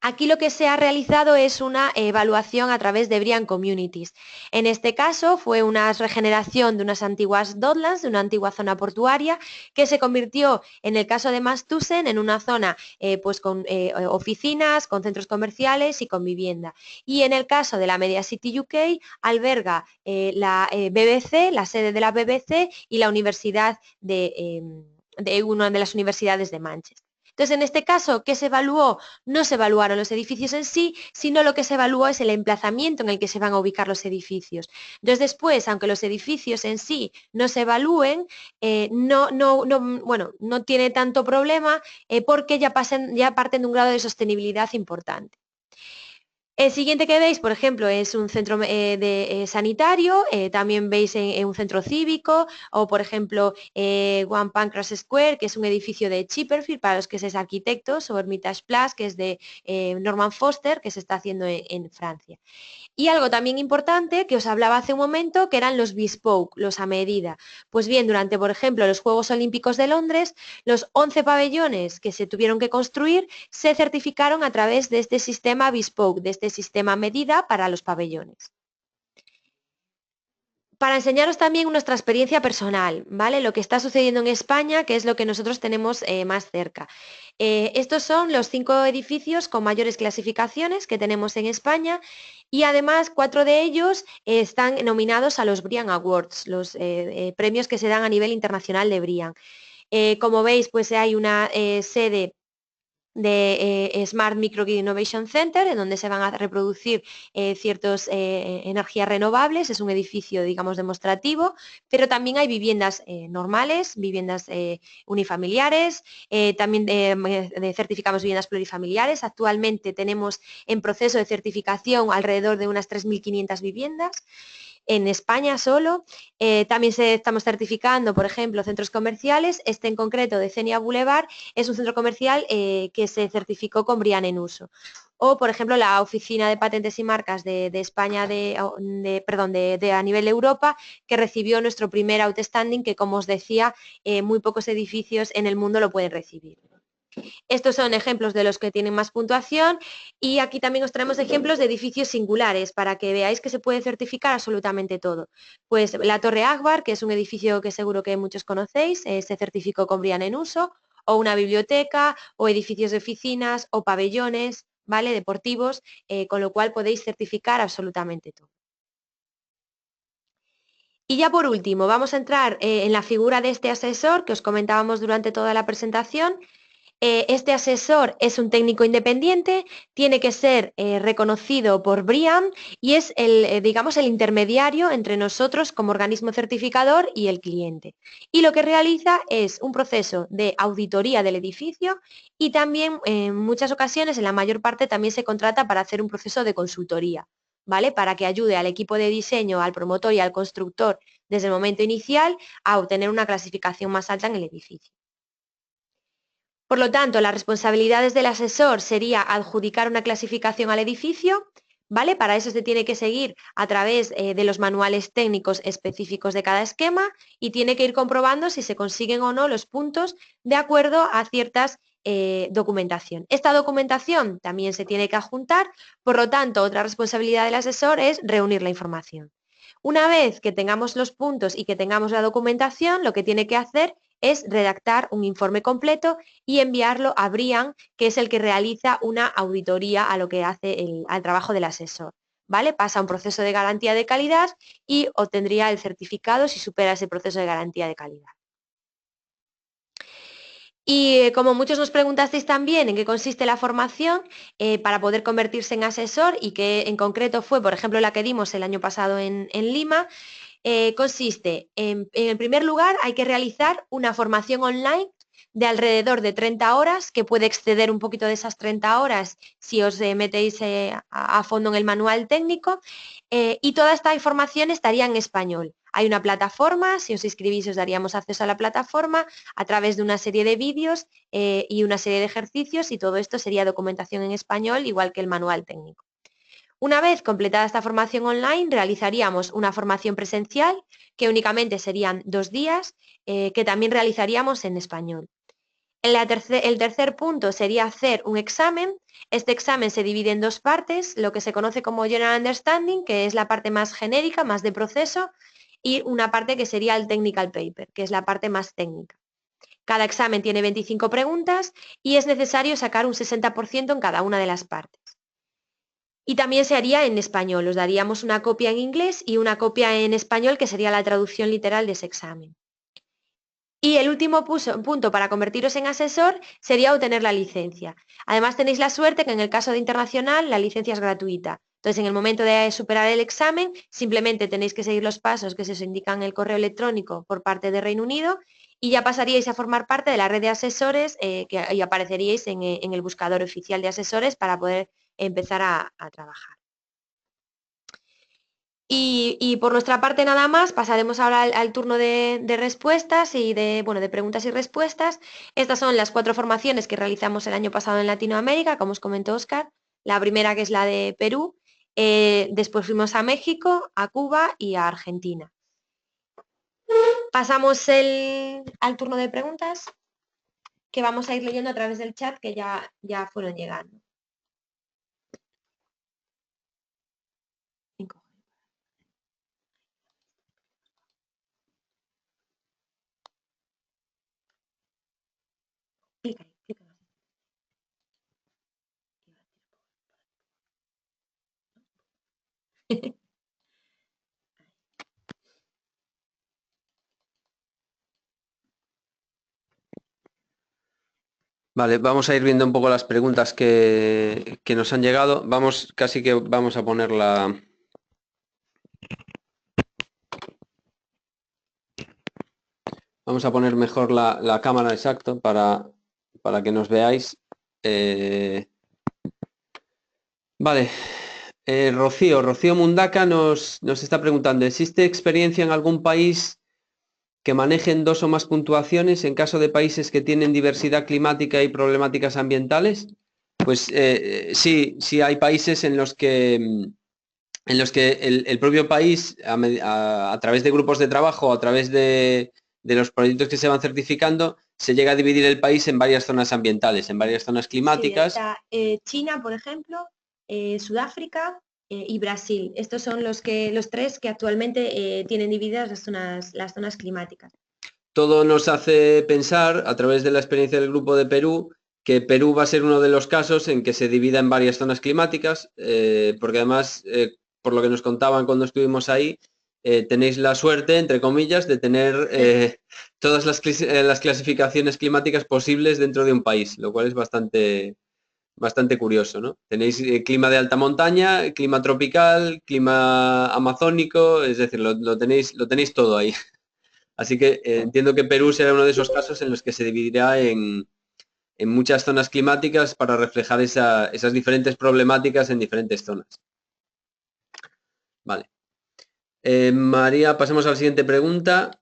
aquí lo que se ha realizado es una evaluación a través de Brian Communities. En este caso fue una regeneración de unas antiguas Docklands, de una antigua zona portuaria, que se convirtió, en el caso de Mastusen, en una zona pues con oficinas, con centros comerciales y con vivienda. Y en el caso de la Media City UK, alberga la BBC, la sede de la BBC y la Universidad de una de las universidades de Manchester. Entonces, en este caso, ¿qué se evaluó? No se evaluaron los edificios en sí, sino lo que se evaluó es el emplazamiento en el que se van a ubicar los edificios. Entonces, después, aunque los edificios en sí no se evalúen, no tiene tanto problema porque ya parten de un grado de sostenibilidad importante. El siguiente que veis, por ejemplo, es un centro sanitario, también veis en un centro cívico, o por ejemplo One Pancras Square, que es un edificio de Chipperfield, para los que seáis arquitectos, o Hermitage Place, que es de Norman Foster, que se está haciendo en Francia. Y algo también importante que os hablaba hace un momento, que eran los bespoke, los a medida. Pues bien, durante, por ejemplo, los Juegos Olímpicos de Londres, los 11 pabellones que se tuvieron que construir se certificaron a través de este sistema bespoke, de este sistema a medida para los pabellones. Para enseñaros también nuestra experiencia personal, ¿vale? Lo que está sucediendo en España, que es lo que nosotros tenemos más cerca. Estos son los 5 edificios con mayores clasificaciones que tenemos en España y además 4 de ellos están nominados a los Brian Awards, los premios que se dan a nivel internacional de Brian. Como veis, pues hay una sede de Smart Microgrid Innovation Center, en donde se van a reproducir ciertas energías renovables. Es un edificio, digamos, demostrativo, pero también hay viviendas normales, viviendas unifamiliares, también certificamos viviendas plurifamiliares. Actualmente tenemos en proceso de certificación alrededor de unas 3.500 viviendas. En España solo. También estamos certificando, por ejemplo, centros comerciales. Este en concreto de Cenia Boulevard es un centro comercial que se certificó con BREEAM en uso. O, por ejemplo, la Oficina de Patentes y Marcas de España, a nivel de Europa, que recibió nuestro primer outstanding, que, como os decía, muy pocos edificios en el mundo lo pueden recibir. Estos son ejemplos de los que tienen más puntuación y aquí también os traemos ejemplos de edificios singulares para que veáis que se puede certificar absolutamente todo. Pues la Torre Akbar, que es un edificio que seguro que muchos conocéis, se certificó con BREEAM en uso, o una biblioteca, o edificios de oficinas, o pabellones, ¿vale? Deportivos, con lo cual podéis certificar absolutamente todo. Y ya por último, vamos a entrar en la figura de este asesor que os comentábamos durante toda la presentación. Este asesor es un técnico independiente, tiene que ser reconocido por BREEAM y es digamos, el intermediario entre nosotros como organismo certificador y el cliente. Y lo que realiza es un proceso de auditoría del edificio y también en muchas ocasiones, en la mayor parte, también se contrata para hacer un proceso de consultoría, ¿vale? Para que ayude al equipo de diseño, al promotor y al constructor desde el momento inicial a obtener una clasificación más alta en el edificio. Por lo tanto, las responsabilidades del asesor sería adjudicar una clasificación al edificio, ¿vale? Para eso se tiene que seguir a través de los manuales técnicos específicos de cada esquema y tiene que ir comprobando si se consiguen o no los puntos de acuerdo a ciertas documentación. Esta documentación también se tiene que adjuntar, por lo tanto, otra responsabilidad del asesor es reunir la información. Una vez que tengamos los puntos y que tengamos la documentación, lo que tiene que hacer es redactar un informe completo y enviarlo a BREEAM, que es el que realiza una auditoría a lo que hace al trabajo del asesor. ¿Vale? Pasa un proceso de garantía de calidad y obtendría el certificado si supera ese proceso de garantía de calidad. Y como muchos nos preguntasteis también en qué consiste la formación para poder convertirse en asesor y que en concreto fue, por ejemplo, la que dimos el año pasado en Lima, consiste en el primer lugar, hay que realizar una formación online de alrededor de 30 horas, que puede exceder un poquito de esas 30 horas si os metéis a fondo en el manual técnico, y toda esta información estaría en español. Hay una plataforma, si os inscribís os daríamos acceso a la plataforma a través de una serie de vídeos y una serie de ejercicios, y todo esto sería documentación en español, igual que el manual técnico. Una vez completada esta formación online, realizaríamos una formación presencial, que únicamente serían 2 días, que también realizaríamos en español. El tercer punto sería hacer un examen. Este examen se divide en 2 partes, lo que se conoce como General Understanding, que es la parte más genérica, más de proceso, y una parte que sería el Technical Paper, que es la parte más técnica. Cada examen tiene 25 preguntas y es necesario sacar un 60% en cada una de las partes. Y también se haría en español, os daríamos una copia en inglés y una copia en español, que sería la traducción literal de ese examen. Y el último punto para convertiros en asesor sería obtener la licencia. Además tenéis la suerte que en el caso de internacional la licencia es gratuita. Entonces, en el momento de superar el examen, simplemente tenéis que seguir los pasos que se os indican en el correo electrónico por parte de Reino Unido y ya pasaríais a formar parte de la red de asesores y apareceríais en el buscador oficial de asesores para poder empezar a trabajar. Y por nuestra parte nada más, pasaremos ahora al turno de respuestas y de preguntas y respuestas. Estas son las 4 formaciones que realizamos el año pasado en Latinoamérica, como os comentó Óscar. La primera, que es la de Perú, después fuimos a México, a Cuba y a Argentina. Pasamos al turno de preguntas, que vamos a ir leyendo a través del chat, que ya fueron llegando. Clica ahí, clica ahí. Vale, vamos a ir viendo un poco las preguntas que nos han llegado. Casi que vamos a poner Vamos a poner mejor la cámara, exacto, para que nos veáis. Vale, Rocío Mundaca nos está preguntando, ¿existe experiencia en algún país que manejen 2 o más puntuaciones en caso de países que tienen diversidad climática y problemáticas ambientales? Pues sí hay países en los que el propio país, a través de grupos de trabajo, a través de los proyectos que se van certificando, se llega a dividir el país en varias zonas ambientales, en varias zonas Sí, climáticas. está China, por ejemplo, Sudáfrica y Brasil. Estos son los 3 que actualmente tienen divididas las zonas climáticas. Todo nos hace pensar, a través de la experiencia del grupo de Perú, que Perú va a ser uno de los casos en que se divida en varias zonas climáticas, porque además, por lo que nos contaban cuando estuvimos ahí, tenéis la suerte, entre comillas, de tener todas las clasificaciones climáticas posibles dentro de un país, lo cual es bastante curioso, ¿no? Tenéis clima de alta montaña, clima tropical, clima amazónico, es decir, lo tenéis todo ahí. Así que entiendo que Perú será uno de esos casos en los que se dividirá en muchas zonas climáticas para reflejar esas diferentes problemáticas en diferentes zonas. Vale. María, pasemos a la siguiente pregunta.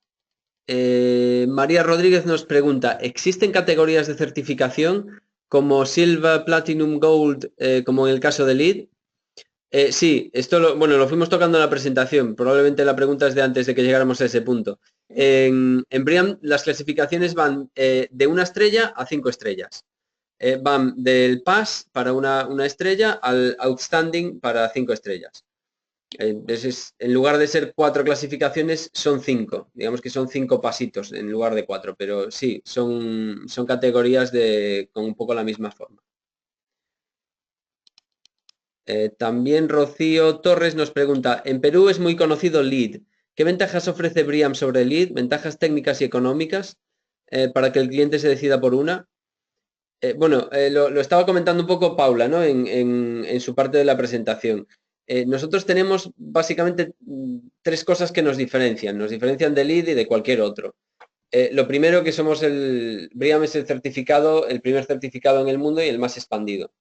María Rodríguez nos pregunta, ¿existen categorías de certificación como Silver, Platinum, Gold, como en el caso de LEED? Sí, esto lo fuimos tocando en la presentación. Probablemente la pregunta es de antes de que llegáramos a ese punto. En BREEAM las clasificaciones van de 1 estrella a 5 estrellas. Van del Pass para una estrella al Outstanding para 5 estrellas. En lugar de ser 4 clasificaciones, son 5. Digamos que son 5 pasitos en lugar de 4, pero sí, son categorías con un poco la misma forma. También Rocío Torres nos pregunta, en Perú es muy conocido LEED. ¿Qué ventajas ofrece BREEAM sobre LEED? ¿Ventajas técnicas y económicas para que el cliente se decida por una? Lo estaba comentando un poco Paula, ¿no? En su parte de la presentación. Nosotros tenemos básicamente 3 cosas que nos diferencian. Nos diferencian de LEED y de cualquier otro. Lo primero que BREEAM es el primer certificado en el mundo y el más expandido.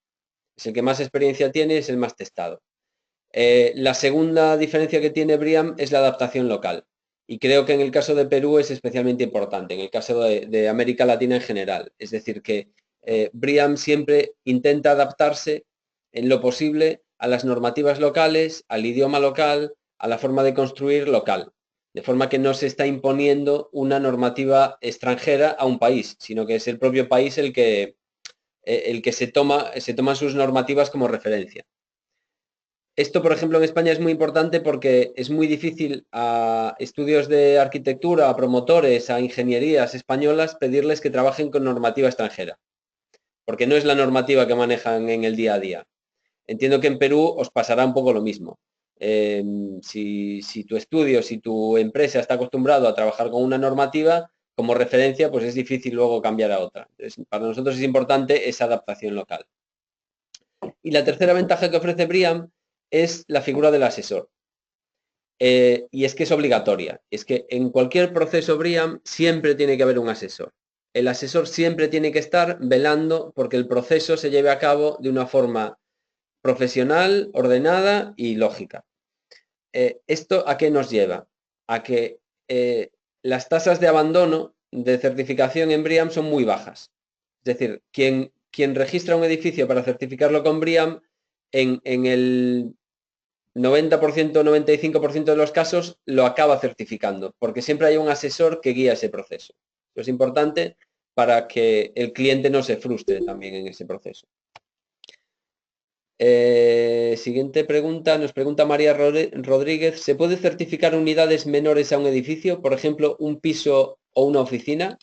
Es el que más experiencia tiene, es el más testado. La segunda diferencia que tiene BREEAM es la adaptación local. Y creo que en el caso de Perú es especialmente importante, en el caso de América Latina en general. Es decir, que BREEAM siempre intenta adaptarse en lo posible a las normativas locales, al idioma local, a la forma de construir local. De forma que no se está imponiendo una normativa extranjera a un país, sino que es el propio país el que se toma sus normativas como referencia. Esto, por ejemplo, en España es muy importante porque es muy difícil a estudios de arquitectura, a promotores, a ingenierías españolas pedirles que trabajen con normativa extranjera, porque no es la normativa que manejan en el día a día. Entiendo que en Perú os pasará un poco lo mismo. Si tu estudio, si tu empresa está acostumbrado a trabajar con una normativa, como referencia, pues es difícil luego cambiar a otra. Entonces, para nosotros es importante esa adaptación local. Y la tercera ventaja que ofrece BREEAM es la figura del asesor. Y es que es obligatoria. Es que en cualquier proceso BREEAM siempre tiene que haber un asesor. El asesor siempre tiene que estar velando porque el proceso se lleve a cabo de una forma profesional, ordenada y lógica. ¿Esto a qué nos lleva? A que las tasas de abandono de certificación en BREEAM son muy bajas. Es decir, quien registra un edificio para certificarlo con BREEAM, en el 90%, 95% de los casos lo acaba certificando, porque siempre hay un asesor que guía ese proceso. Eso es importante para que el cliente no se frustre también en ese proceso. Siguiente pregunta, nos pregunta María Rodríguez, ¿se puede certificar unidades menores a un edificio, por ejemplo, un piso o una oficina?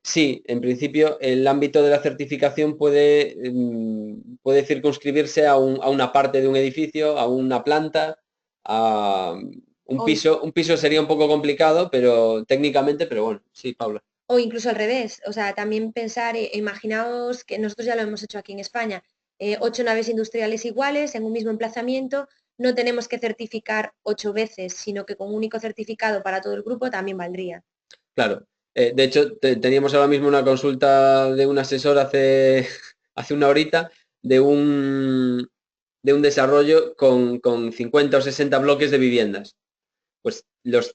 Sí, en principio el ámbito de la certificación puede circunscribirse a una parte de un edificio, a una planta, a un piso. Un piso sería un poco complicado, pero técnicamente, pero bueno, sí, Paula. O incluso al revés, o sea, también pensar, imaginaos que nosotros ya lo hemos hecho aquí en España, 8 naves industriales iguales en un mismo emplazamiento, no tenemos que certificar 8 veces, sino que con un único certificado para todo el grupo también valdría. Claro. De hecho, teníamos ahora mismo una consulta de un asesor hace, hace una horita de un desarrollo con 50 o 60 bloques de viviendas. Pues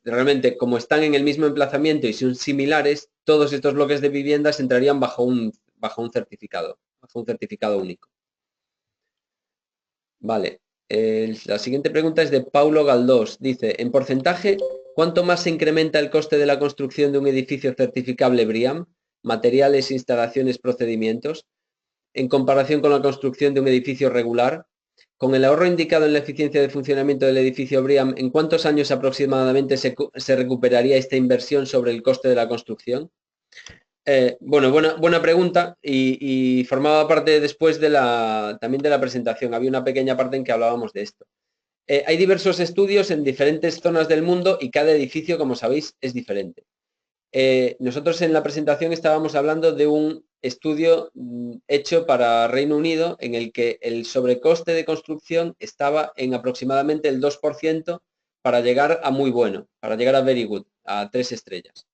realmente, como están en el mismo emplazamiento y son similares, todos estos bloques de viviendas entrarían bajo un certificado único. Vale. La siguiente pregunta es de Paulo Galdós. Dice, en porcentaje, ¿cuánto más se incrementa el coste de la construcción de un edificio certificable BREEAM, materiales, instalaciones, procedimientos, en comparación con la construcción de un edificio regular? Con el ahorro indicado en la eficiencia de funcionamiento del edificio BREEAM, ¿en cuántos años aproximadamente se recuperaría esta inversión sobre el coste de la construcción? Bueno, buena pregunta y formaba parte después también de la presentación. Había una pequeña parte en que hablábamos de esto. Hay diversos estudios en diferentes zonas del mundo y cada edificio, como sabéis, es diferente. Nosotros en la presentación estábamos hablando de un estudio hecho para Reino Unido en el que el sobrecoste de construcción estaba en aproximadamente el 2% para llegar a muy bueno, para llegar a very good, a 3 estrellas.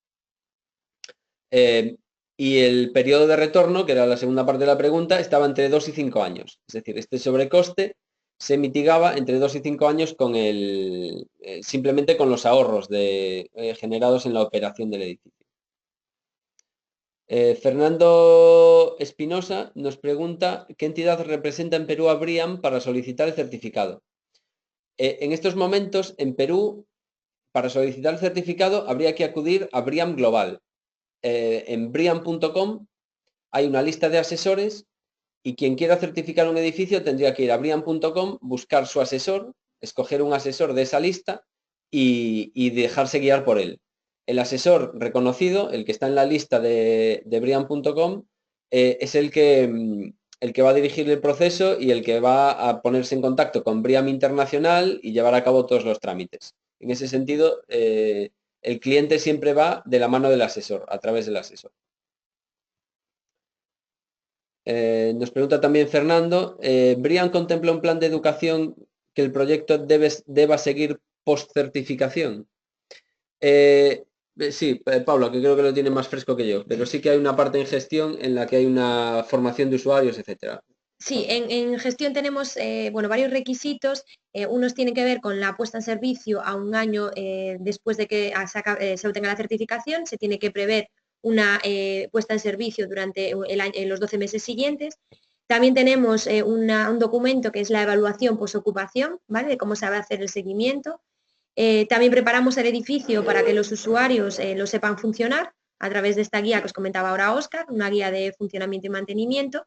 Y el periodo de retorno, que era la segunda parte de la pregunta, estaba entre 2 y 5 años. Es decir, este sobrecoste se mitigaba entre 2 y 5 años con simplemente con los ahorros generados en la operación del edificio. Fernando Espinosa nos pregunta ¿qué entidad representa en Perú a BREEAM para solicitar el certificado? En estos momentos, en Perú, para solicitar el certificado habría que acudir a BREEAM Global. En bream.com hay una lista de asesores y quien quiera certificar un edificio tendría que ir a bream.com, buscar su asesor, escoger un asesor de esa lista y dejarse guiar por él. El asesor reconocido, el que está en la lista de bream.com, es el que va a dirigir el proceso y el que va a ponerse en contacto con BREEAM Internacional y llevar a cabo todos los trámites. En ese sentido, el cliente siempre va de la mano del asesor, a través del asesor. Nos pregunta también Fernando, ¿BREEAM contempla un plan de educación que el proyecto deba seguir post-certificación? Sí, Paula, que creo que lo tiene más fresco que yo, pero sí que hay una parte en gestión en la que hay una formación de usuarios, etcétera. Sí, en gestión tenemos bueno, varios requisitos. Unos tienen que ver con la puesta en servicio a un año después de que se obtenga la certificación. Se tiene que prever una puesta en servicio durante los 12 meses siguientes. También tenemos un documento que es la evaluación posocupación, ¿vale? De cómo se va a hacer el seguimiento. También preparamos el edificio para que los usuarios lo sepan funcionar a través de esta guía que os comentaba ahora Óscar, una guía de funcionamiento y mantenimiento.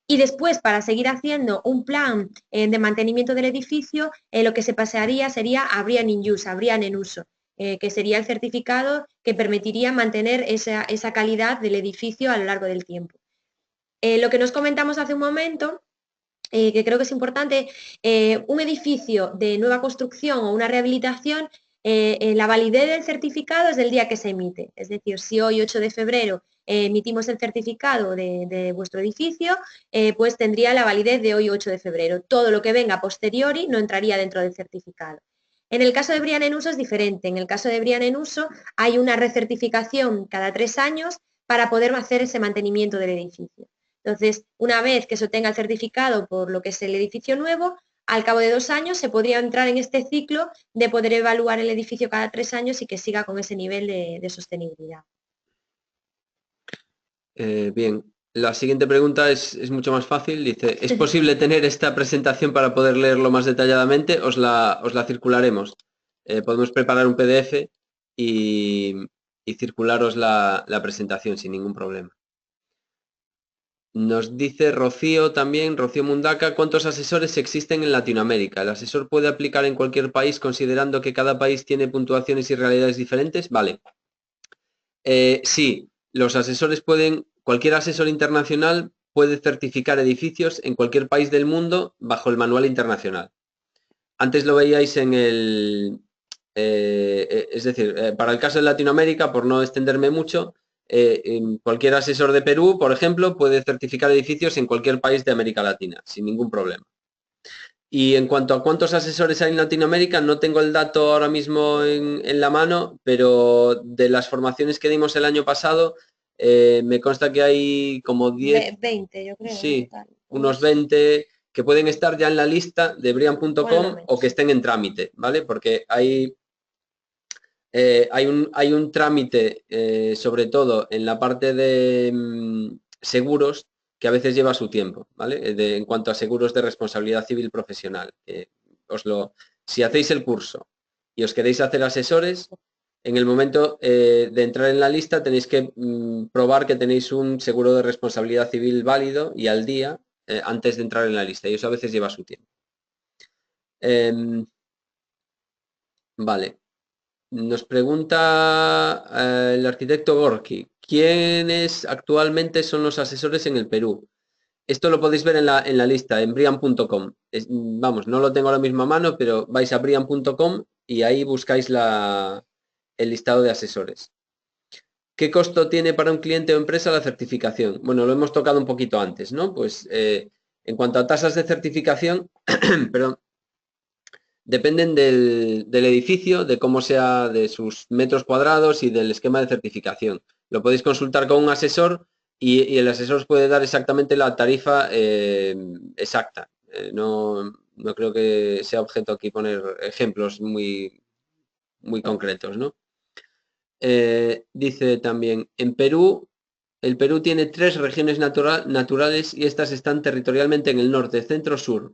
Y después, para seguir haciendo un plan de mantenimiento del edificio, lo que se pasaría sería a BREEAM in use, a BREEAM en uso, que sería el certificado que permitiría mantener esa calidad del edificio a lo largo del tiempo. Lo que nos comentamos hace un momento, que creo que es importante, un edificio de nueva construcción o una rehabilitación, la validez del certificado es del día que se emite. Es decir, si hoy, 8 de febrero, emitimos el certificado de vuestro edificio, pues tendría la validez de hoy, 8 de febrero. Todo lo que venga a posteriori no entraría dentro del certificado. En el caso de BREEAM en uso es diferente. En el caso de BREEAM en uso hay una recertificación cada 3 años para poder hacer ese mantenimiento del edificio. Entonces, una vez que se obtenga el certificado por lo que es el edificio nuevo, al cabo de 2 años se podría entrar en este ciclo de poder evaluar el edificio cada 3 años y que siga con ese nivel de sostenibilidad. Bien, la siguiente pregunta es mucho más fácil. Dice, ¿es posible tener esta presentación para poder leerlo más detalladamente? Os la circularemos. Podemos preparar un PDF y circularos la presentación sin ningún problema. Nos dice Rocío también, Rocío Mundaca, ¿cuántos asesores existen en Latinoamérica? ¿El asesor puede aplicar en cualquier país considerando que cada país tiene puntuaciones y realidades diferentes? Vale. Sí, los asesores cualquier asesor internacional puede certificar edificios en cualquier país del mundo bajo el manual internacional. Antes lo veíais en es decir, para el caso de Latinoamérica, por no extenderme mucho, cualquier asesor de Perú, por ejemplo, puede certificar edificios en cualquier país de América Latina, sin ningún problema. Y en cuanto a cuántos asesores hay en Latinoamérica, no tengo el dato ahora mismo en la mano, pero de las formaciones que dimos el año pasado, me consta que hay como 10, 20, yo creo, en sí, total. unos 20 que pueden estar ya en la lista de Brian.com o que Sí. estén en trámite, ¿vale? Porque hay un trámite, sobre todo en la parte de seguros, que a veces lleva su tiempo, ¿vale? En cuanto a seguros de responsabilidad civil profesional. Si hacéis el curso y os queréis hacer asesores, en el momento de entrar en la lista tenéis que probar que tenéis un seguro de responsabilidad civil válido y al día antes de entrar en la lista. Y eso a veces lleva su tiempo. Vale. Nos pregunta el arquitecto Gorky, ¿quiénes actualmente son los asesores en el Perú? Esto lo podéis ver en la lista, en brian.com. Vamos, no lo tengo ahora mismo a mano, pero vais a brian.com y ahí buscáis el listado de asesores. ¿Qué costo tiene para un cliente o empresa la certificación? Bueno, lo hemos tocado un poquito antes, ¿no? Pues en cuanto a tasas de certificación, perdón, dependen del edificio, de cómo sea, de sus metros cuadrados y del esquema de certificación. Lo podéis consultar con un asesor y el asesor os puede dar exactamente la tarifa exacta. No creo que sea objeto aquí poner ejemplos muy, muy concretos, ¿no? Dice también, en Perú, el Perú tiene 3 regiones naturales y estas están territorialmente en el norte, centro, sur,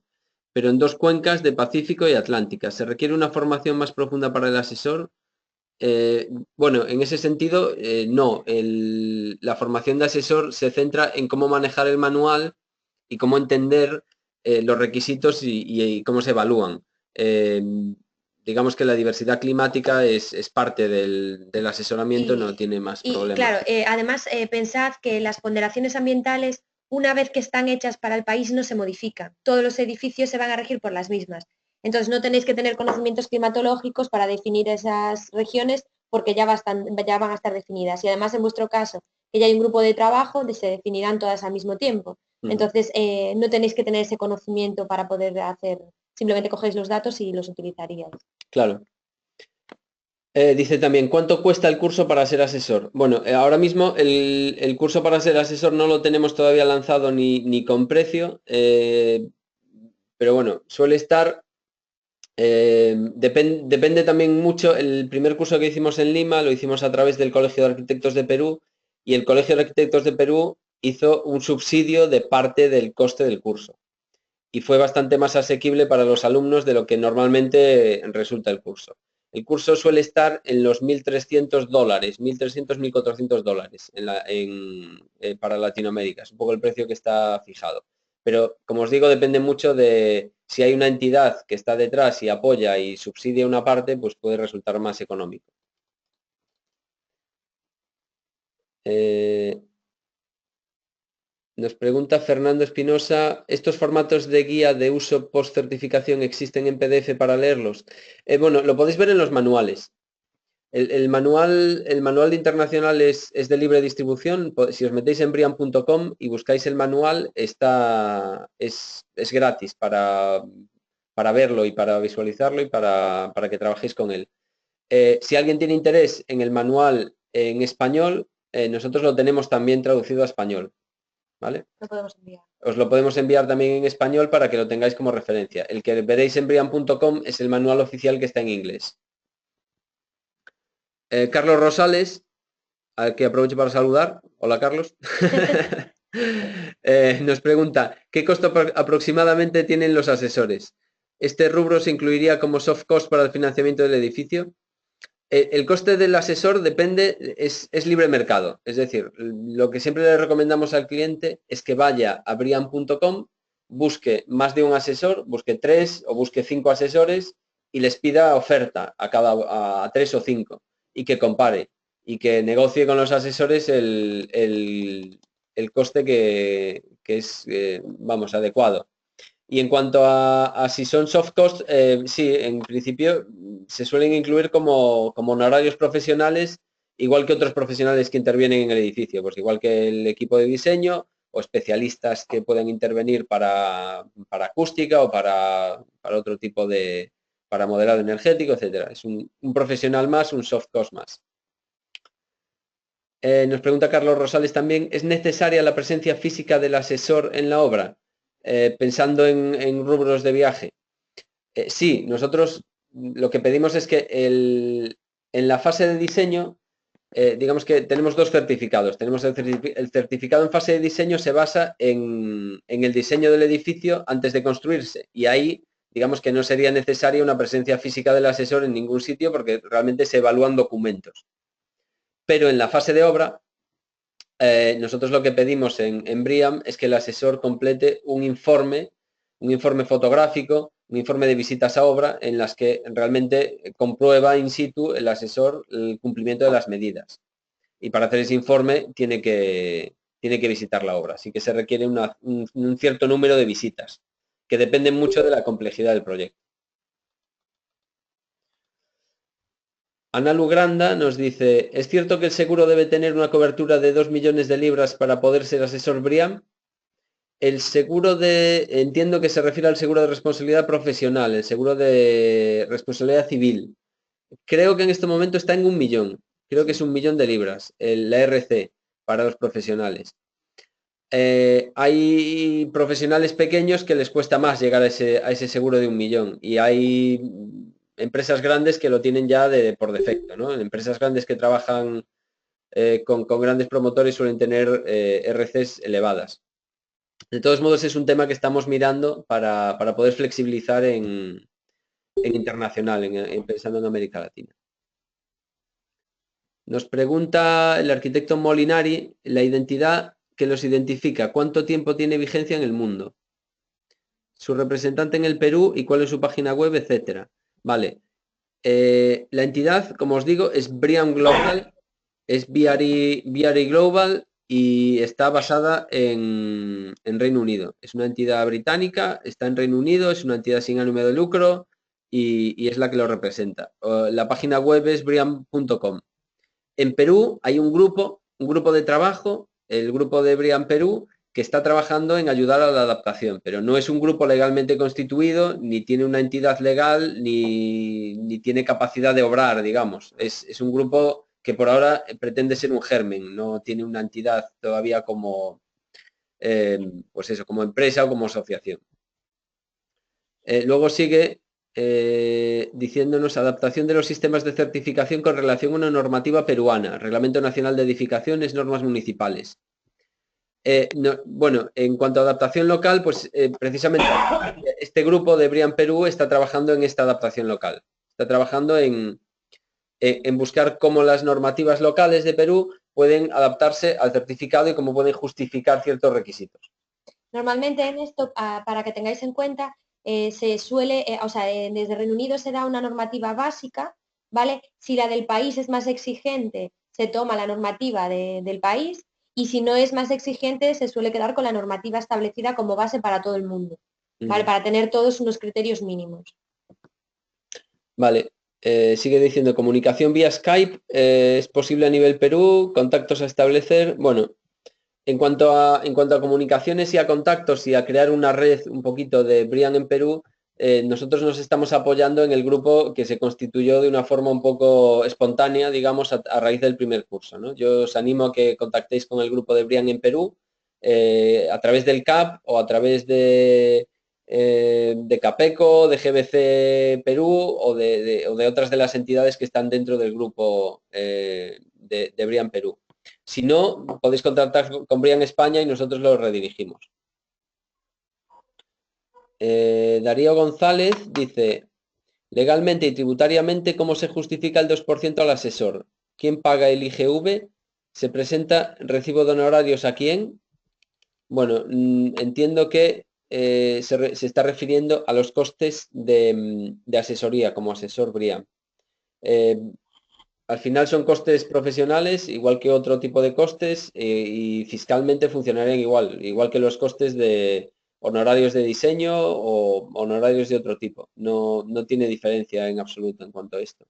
pero en 2 cuencas de Pacífico y Atlántica. ¿Se requiere una formación más profunda para el asesor? Bueno, en ese sentido, no. La formación de asesor se centra en cómo manejar el manual y cómo entender los requisitos y cómo se evalúan. Digamos que la diversidad climática es parte del asesoramiento, no tiene más Y problemas. claro, además pensad que las ponderaciones ambientales, una vez que están hechas para el país, no se modifican. Todos los edificios se van a regir por las mismas. Entonces no tenéis que tener conocimientos climatológicos para definir esas regiones porque ya van a estar definidas. Y además en vuestro caso, que ya hay un grupo de trabajo, se definirán todas al mismo tiempo. Entonces no tenéis que tener ese conocimiento para poder hacer, simplemente cogéis los datos y los utilizaríais. Claro. Dice también, ¿cuánto cuesta el curso para ser asesor? Bueno, ahora mismo el curso para ser asesor no lo tenemos todavía lanzado ni con precio, pero bueno, suele estar, depende también mucho, el primer curso que hicimos en Lima lo hicimos a través del Colegio de Arquitectos de Perú y el Colegio de Arquitectos de Perú hizo un subsidio de parte del coste del curso y fue bastante más asequible para los alumnos de lo que normalmente resulta el curso. El curso suele estar en los $1.300, 1.300, $1.400 para Latinoamérica. Es un poco el precio que está fijado. Pero, como os digo, depende mucho de si hay una entidad que está detrás y apoya y subsidia una parte, pues puede resultar más económico. Nos pregunta Fernando Espinosa, ¿estos formatos de guía de uso post-certificación existen en PDF para leerlos? Bueno, lo podéis ver en los manuales. El manual de internacional es de libre distribución. Si os metéis en brian.com y buscáis el manual, es gratis para verlo y para visualizarlo y para que trabajéis con él. Si alguien tiene interés en el manual en español, nosotros lo tenemos también traducido a español. ¿Vale? Lo podemos enviar. Os lo podemos enviar también en español para que lo tengáis como referencia. El que veréis en brian.com es el manual oficial que está en inglés. Carlos Rosales, al que aprovecho para saludar. Hola, Carlos. Nos pregunta, ¿qué costo aproximadamente tienen los asesores? ¿Este rubro se incluiría como soft cost para el financiamiento del edificio? El coste del asesor depende, es libre mercado. Es decir, lo que siempre le recomendamos al cliente es que vaya a brian.com, busque más de un asesor, busque 3 o busque 5 asesores y les pida oferta a 3 o 5 y que compare y que negocie con los asesores el coste que es, vamos, adecuado. Y en cuanto a si son soft cost, sí, en principio se suelen incluir como honorarios profesionales igual que otros profesionales que intervienen en el edificio, pues igual que el equipo de diseño o especialistas que puedan intervenir para acústica o para otro tipo de, para modelado energético, etcétera. Es un profesional más, un soft cost más. Nos pregunta Carlos Rosales también, ¿es necesaria la presencia física del asesor en la obra? Pensando en rubros de viaje. Sí, nosotros lo que pedimos es que en la fase de diseño, digamos que tenemos dos certificados. Tenemos el certificado en fase de diseño se basa en el diseño del edificio antes de construirse y ahí digamos que no sería necesaria una presencia física del asesor en ningún sitio porque realmente se evalúan documentos. Pero en la fase de obra, nosotros lo que pedimos en BRIAM es que el asesor complete un informe fotográfico, un informe de visitas a obra en las que realmente comprueba in situ el asesor el cumplimiento de las medidas. Y para hacer ese informe tiene que visitar la obra. Así que se requiere un cierto número de visitas, que dependen mucho de la complejidad del proyecto. Ana Lugranda nos dice, ¿es cierto que el seguro debe tener una cobertura de 2 millones de libras para poder ser asesor BRIAM? El seguro entiendo que se refiere al seguro de responsabilidad profesional, el seguro de responsabilidad civil. Creo que en este momento está en 1 millón. Creo que es 1 millón de libras, la RC, para los profesionales. Hay profesionales pequeños que les cuesta más llegar a ese seguro de 1 millón y hay empresas grandes que lo tienen ya por defecto, ¿no? Empresas grandes que trabajan con grandes promotores suelen tener RCs elevadas. De todos modos, es un tema que estamos mirando para poder flexibilizar en internacional, pensando en América Latina. Nos pregunta el arquitecto Molinari la identidad que los identifica, cuánto tiempo tiene vigencia en el mundo, su representante en el Perú y cuál es su página web, etcétera. Vale. La entidad, como os digo, es BRIAM Global, es BRI Global y está basada en Reino Unido. Es una entidad británica, está en Reino Unido, es una entidad sin ánimo de lucro y es la que lo representa. La página web es briam.com. En Perú hay un grupo de trabajo, el grupo de BRIAM Perú, que está trabajando en ayudar a la adaptación, pero no es un grupo legalmente constituido, ni tiene una entidad legal, ni tiene capacidad de obrar, digamos. Es un grupo que por ahora pretende ser un germen, no tiene una entidad todavía como, pues eso, como empresa o como asociación. Luego sigue diciéndonos adaptación de los sistemas de certificación con relación a una normativa peruana, Reglamento Nacional de Edificaciones, normas municipales. Bueno, en cuanto a adaptación local, pues precisamente este grupo de BRIAM Perú está trabajando en esta adaptación local. Está trabajando en buscar cómo las normativas locales de Perú pueden adaptarse al certificado y cómo pueden justificar ciertos requisitos. Normalmente en esto, para que tengáis en cuenta, se suele, desde Reino Unido se da una normativa básica, ¿vale? Si la del país es más exigente, se toma la normativa del país y si no es más exigente, se suele quedar con la normativa establecida como base para todo el mundo, ¿vale? Para tener todos unos criterios mínimos. Vale, sigue diciendo comunicación vía Skype, es posible a nivel Perú, contactos a establecer. Bueno, en cuanto a comunicaciones y a contactos y a crear una red un poquito de BRIAM en Perú, nosotros nos estamos apoyando en el grupo que se constituyó de una forma un poco espontánea, digamos, a raíz del primer curso, ¿no? Yo os animo a que contactéis con el grupo de BRIAM en Perú a través del CAP o a través de Capeco, de GBC Perú o de otras de las entidades que están dentro del grupo de BRIAM Perú. Si no, podéis contactar con BRIAM España y nosotros lo redirigimos. Darío González dice, legalmente y tributariamente, ¿cómo se justifica el 2% al asesor? ¿Quién paga el IGV? ¿Se presenta recibo de honorarios a quién? Bueno, entiendo que se está refiriendo a los costes de asesoría como asesor BRIAM. Al final son costes profesionales, igual que otro tipo de costes, y fiscalmente funcionarían igual que los costes de honorarios de diseño o honorarios de otro tipo. No tiene diferencia en absoluto en cuanto a esto.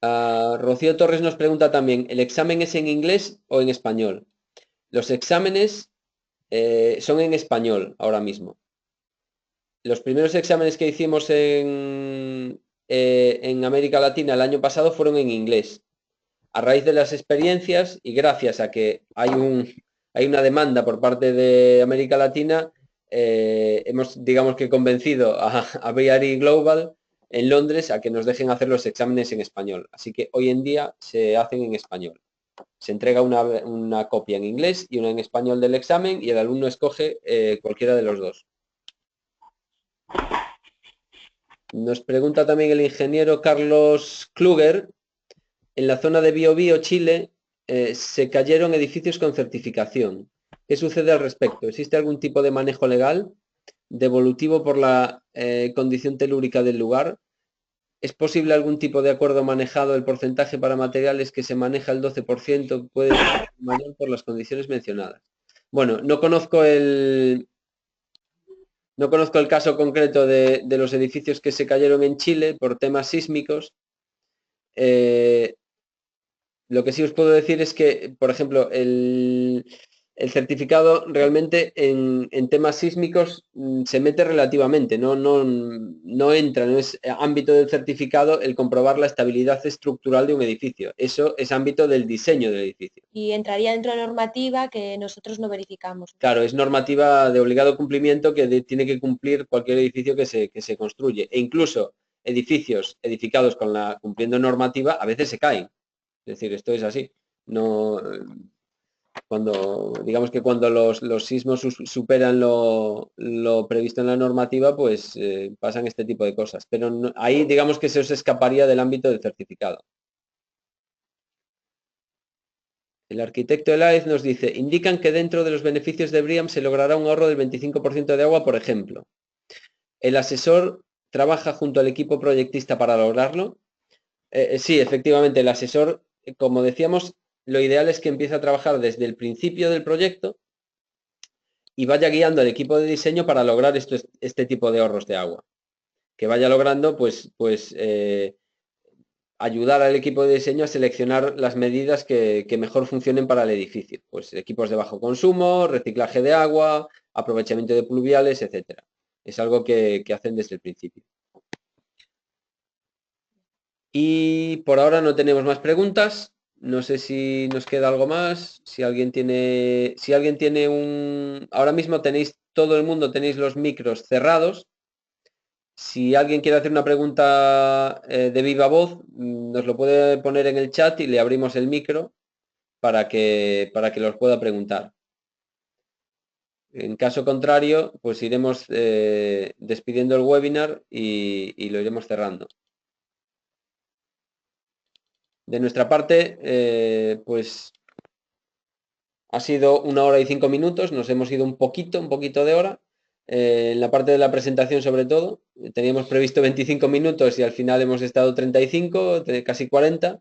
Rocío Torres nos pregunta también, ¿el examen es en inglés o en español? Los exámenes son en español ahora mismo. Los primeros exámenes que hicimos en América Latina el año pasado fueron en inglés. A raíz de las experiencias y gracias a que hay una demanda por parte de América Latina, hemos, digamos que, convencido a BRE Global en Londres a que nos dejen hacer los exámenes en español. Así que hoy en día se hacen en español. Se entrega una copia en inglés y una en español del examen y el alumno escoge cualquiera de los dos. Nos pregunta también el ingeniero Carlos Kluger, en la zona de Biobío, Chile, se cayeron edificios con certificación. ¿Qué sucede al respecto? ¿Existe algún tipo de manejo legal devolutivo por la condición telúrica del lugar? ¿Es posible algún tipo de acuerdo manejado? El porcentaje para materiales que se maneja el 12% puede ser mayor por las condiciones mencionadas. Bueno, no conozco el caso concreto de los edificios que se cayeron en Chile por temas sísmicos. Lo que sí os puedo decir es que, por ejemplo, el certificado realmente en temas sísmicos se mete relativamente, no entra, no es ámbito del certificado el comprobar la estabilidad estructural de un edificio. Eso es ámbito del diseño del edificio. Y entraría dentro de normativa que nosotros no verificamos. Claro, es normativa de obligado cumplimiento que tiene que cumplir cualquier edificio que se construye. E incluso edificios edificados cumpliendo normativa a veces se caen. Es decir, esto es así. No, digamos que cuando los sismos superan lo previsto en la normativa, pues pasan este tipo de cosas. Pero ahí digamos que se os escaparía del ámbito del certificado. El arquitecto Elaez nos dice, indican que dentro de los beneficios de BREEAM se logrará un ahorro del 25% de agua, por ejemplo. ¿El asesor trabaja junto al equipo proyectista para lograrlo? Sí, efectivamente, el asesor, como decíamos, lo ideal es que empiece a trabajar desde el principio del proyecto y vaya guiando al equipo de diseño para lograr este tipo de ahorros de agua. Que vaya logrando, pues ayudar al equipo de diseño a seleccionar las medidas que mejor funcionen para el edificio. Pues equipos de bajo consumo, reciclaje de agua, aprovechamiento de pluviales, etcétera. Es algo que hacen desde el principio. Y por ahora no tenemos más preguntas. No sé si nos queda algo más. Si alguien tiene ahora mismo todo el mundo tenéis los micros cerrados. Si alguien quiere hacer una pregunta de viva voz, nos lo puede poner en el chat y le abrimos el micro para que los pueda preguntar. En caso contrario, pues iremos despidiendo el webinar y lo iremos cerrando. De nuestra parte, pues ha sido 1 hora y 5 minutos, nos hemos ido un poquito de hora. En la parte de la presentación sobre todo, teníamos previsto 25 minutos y al final hemos estado 35, casi 40.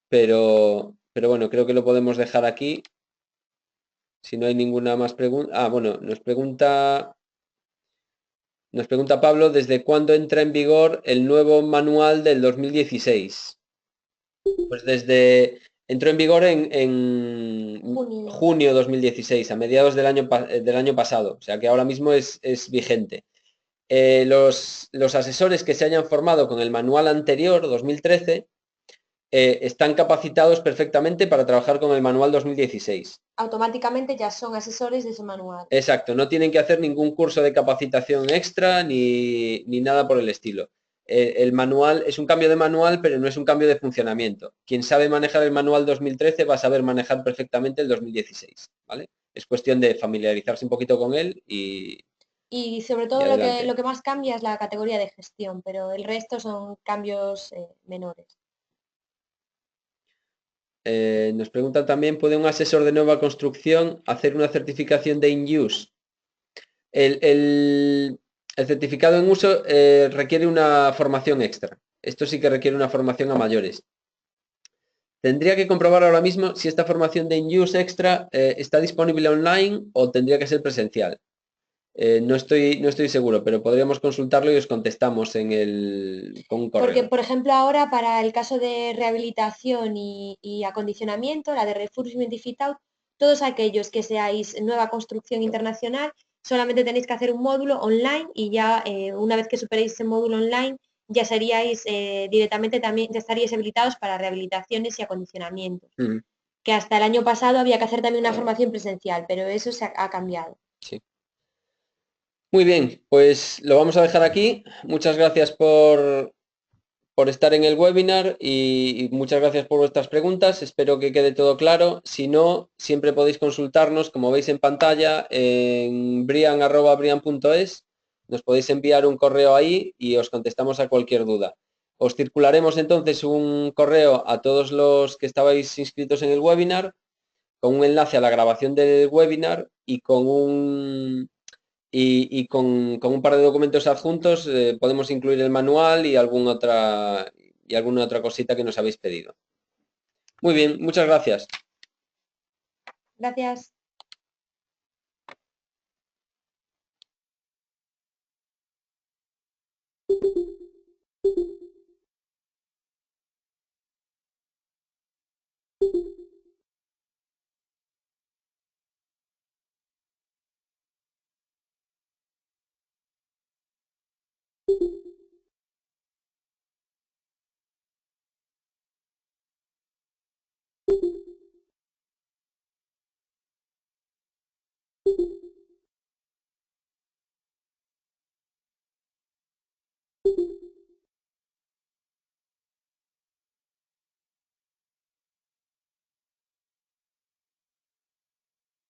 Pero bueno, creo que lo podemos dejar aquí. Si no hay ninguna más pregunta. Bueno, nos pregunta Pablo, ¿desde cuándo entra en vigor el nuevo manual del 2016? Pues entró en vigor en junio 2016, a mediados del año pasado, o sea que ahora mismo es vigente. Los asesores que se hayan formado con el manual anterior, 2013, están capacitados perfectamente para trabajar con el manual 2016. Automáticamente ya son asesores de ese manual. Exacto, no tienen que hacer ningún curso de capacitación extra ni nada por el estilo. El manual es un cambio de manual, pero no es un cambio de funcionamiento. Quien sabe manejar el manual 2013 va a saber manejar perfectamente el 2016, ¿vale? Es cuestión de familiarizarse un poquito con él y sobre todo lo que más cambia es la categoría de gestión, pero el resto son cambios menores. Nos preguntan también, ¿puede un asesor de nueva construcción hacer una certificación de in-use? El certificado en uso requiere una formación extra. Esto sí que requiere una formación a mayores. Tendría que comprobar ahora mismo si esta formación de in-use extra está disponible online o tendría que ser presencial. No estoy seguro, pero podríamos consultarlo y os contestamos con un Porque, correo. por ejemplo, ahora para el caso de rehabilitación y acondicionamiento, la de Refurbishment y Fit Out, todos aquellos que seáis nueva construcción internacional, solamente tenéis que hacer un módulo online y ya una vez que superéis ese módulo online, ya seríais directamente también, ya estaríais habilitados para rehabilitaciones y acondicionamientos. Mm, Que hasta el año pasado había que hacer también una formación presencial, pero eso se ha cambiado. sí. Muy bien, pues lo vamos a dejar aquí. Muchas gracias por estar en el webinar y muchas gracias por vuestras preguntas. Espero que quede todo claro. Si no, siempre podéis consultarnos, como veis en pantalla, en brian@brian.es. Nos podéis enviar un correo ahí y os contestamos a cualquier duda. Os circularemos entonces un correo a todos los que estabais inscritos en el webinar con un enlace a la grabación del webinar y con un par de documentos adjuntos podemos incluir el manual y alguna otra cosita que nos habéis pedido. Muy bien, muchas gracias. Gracias.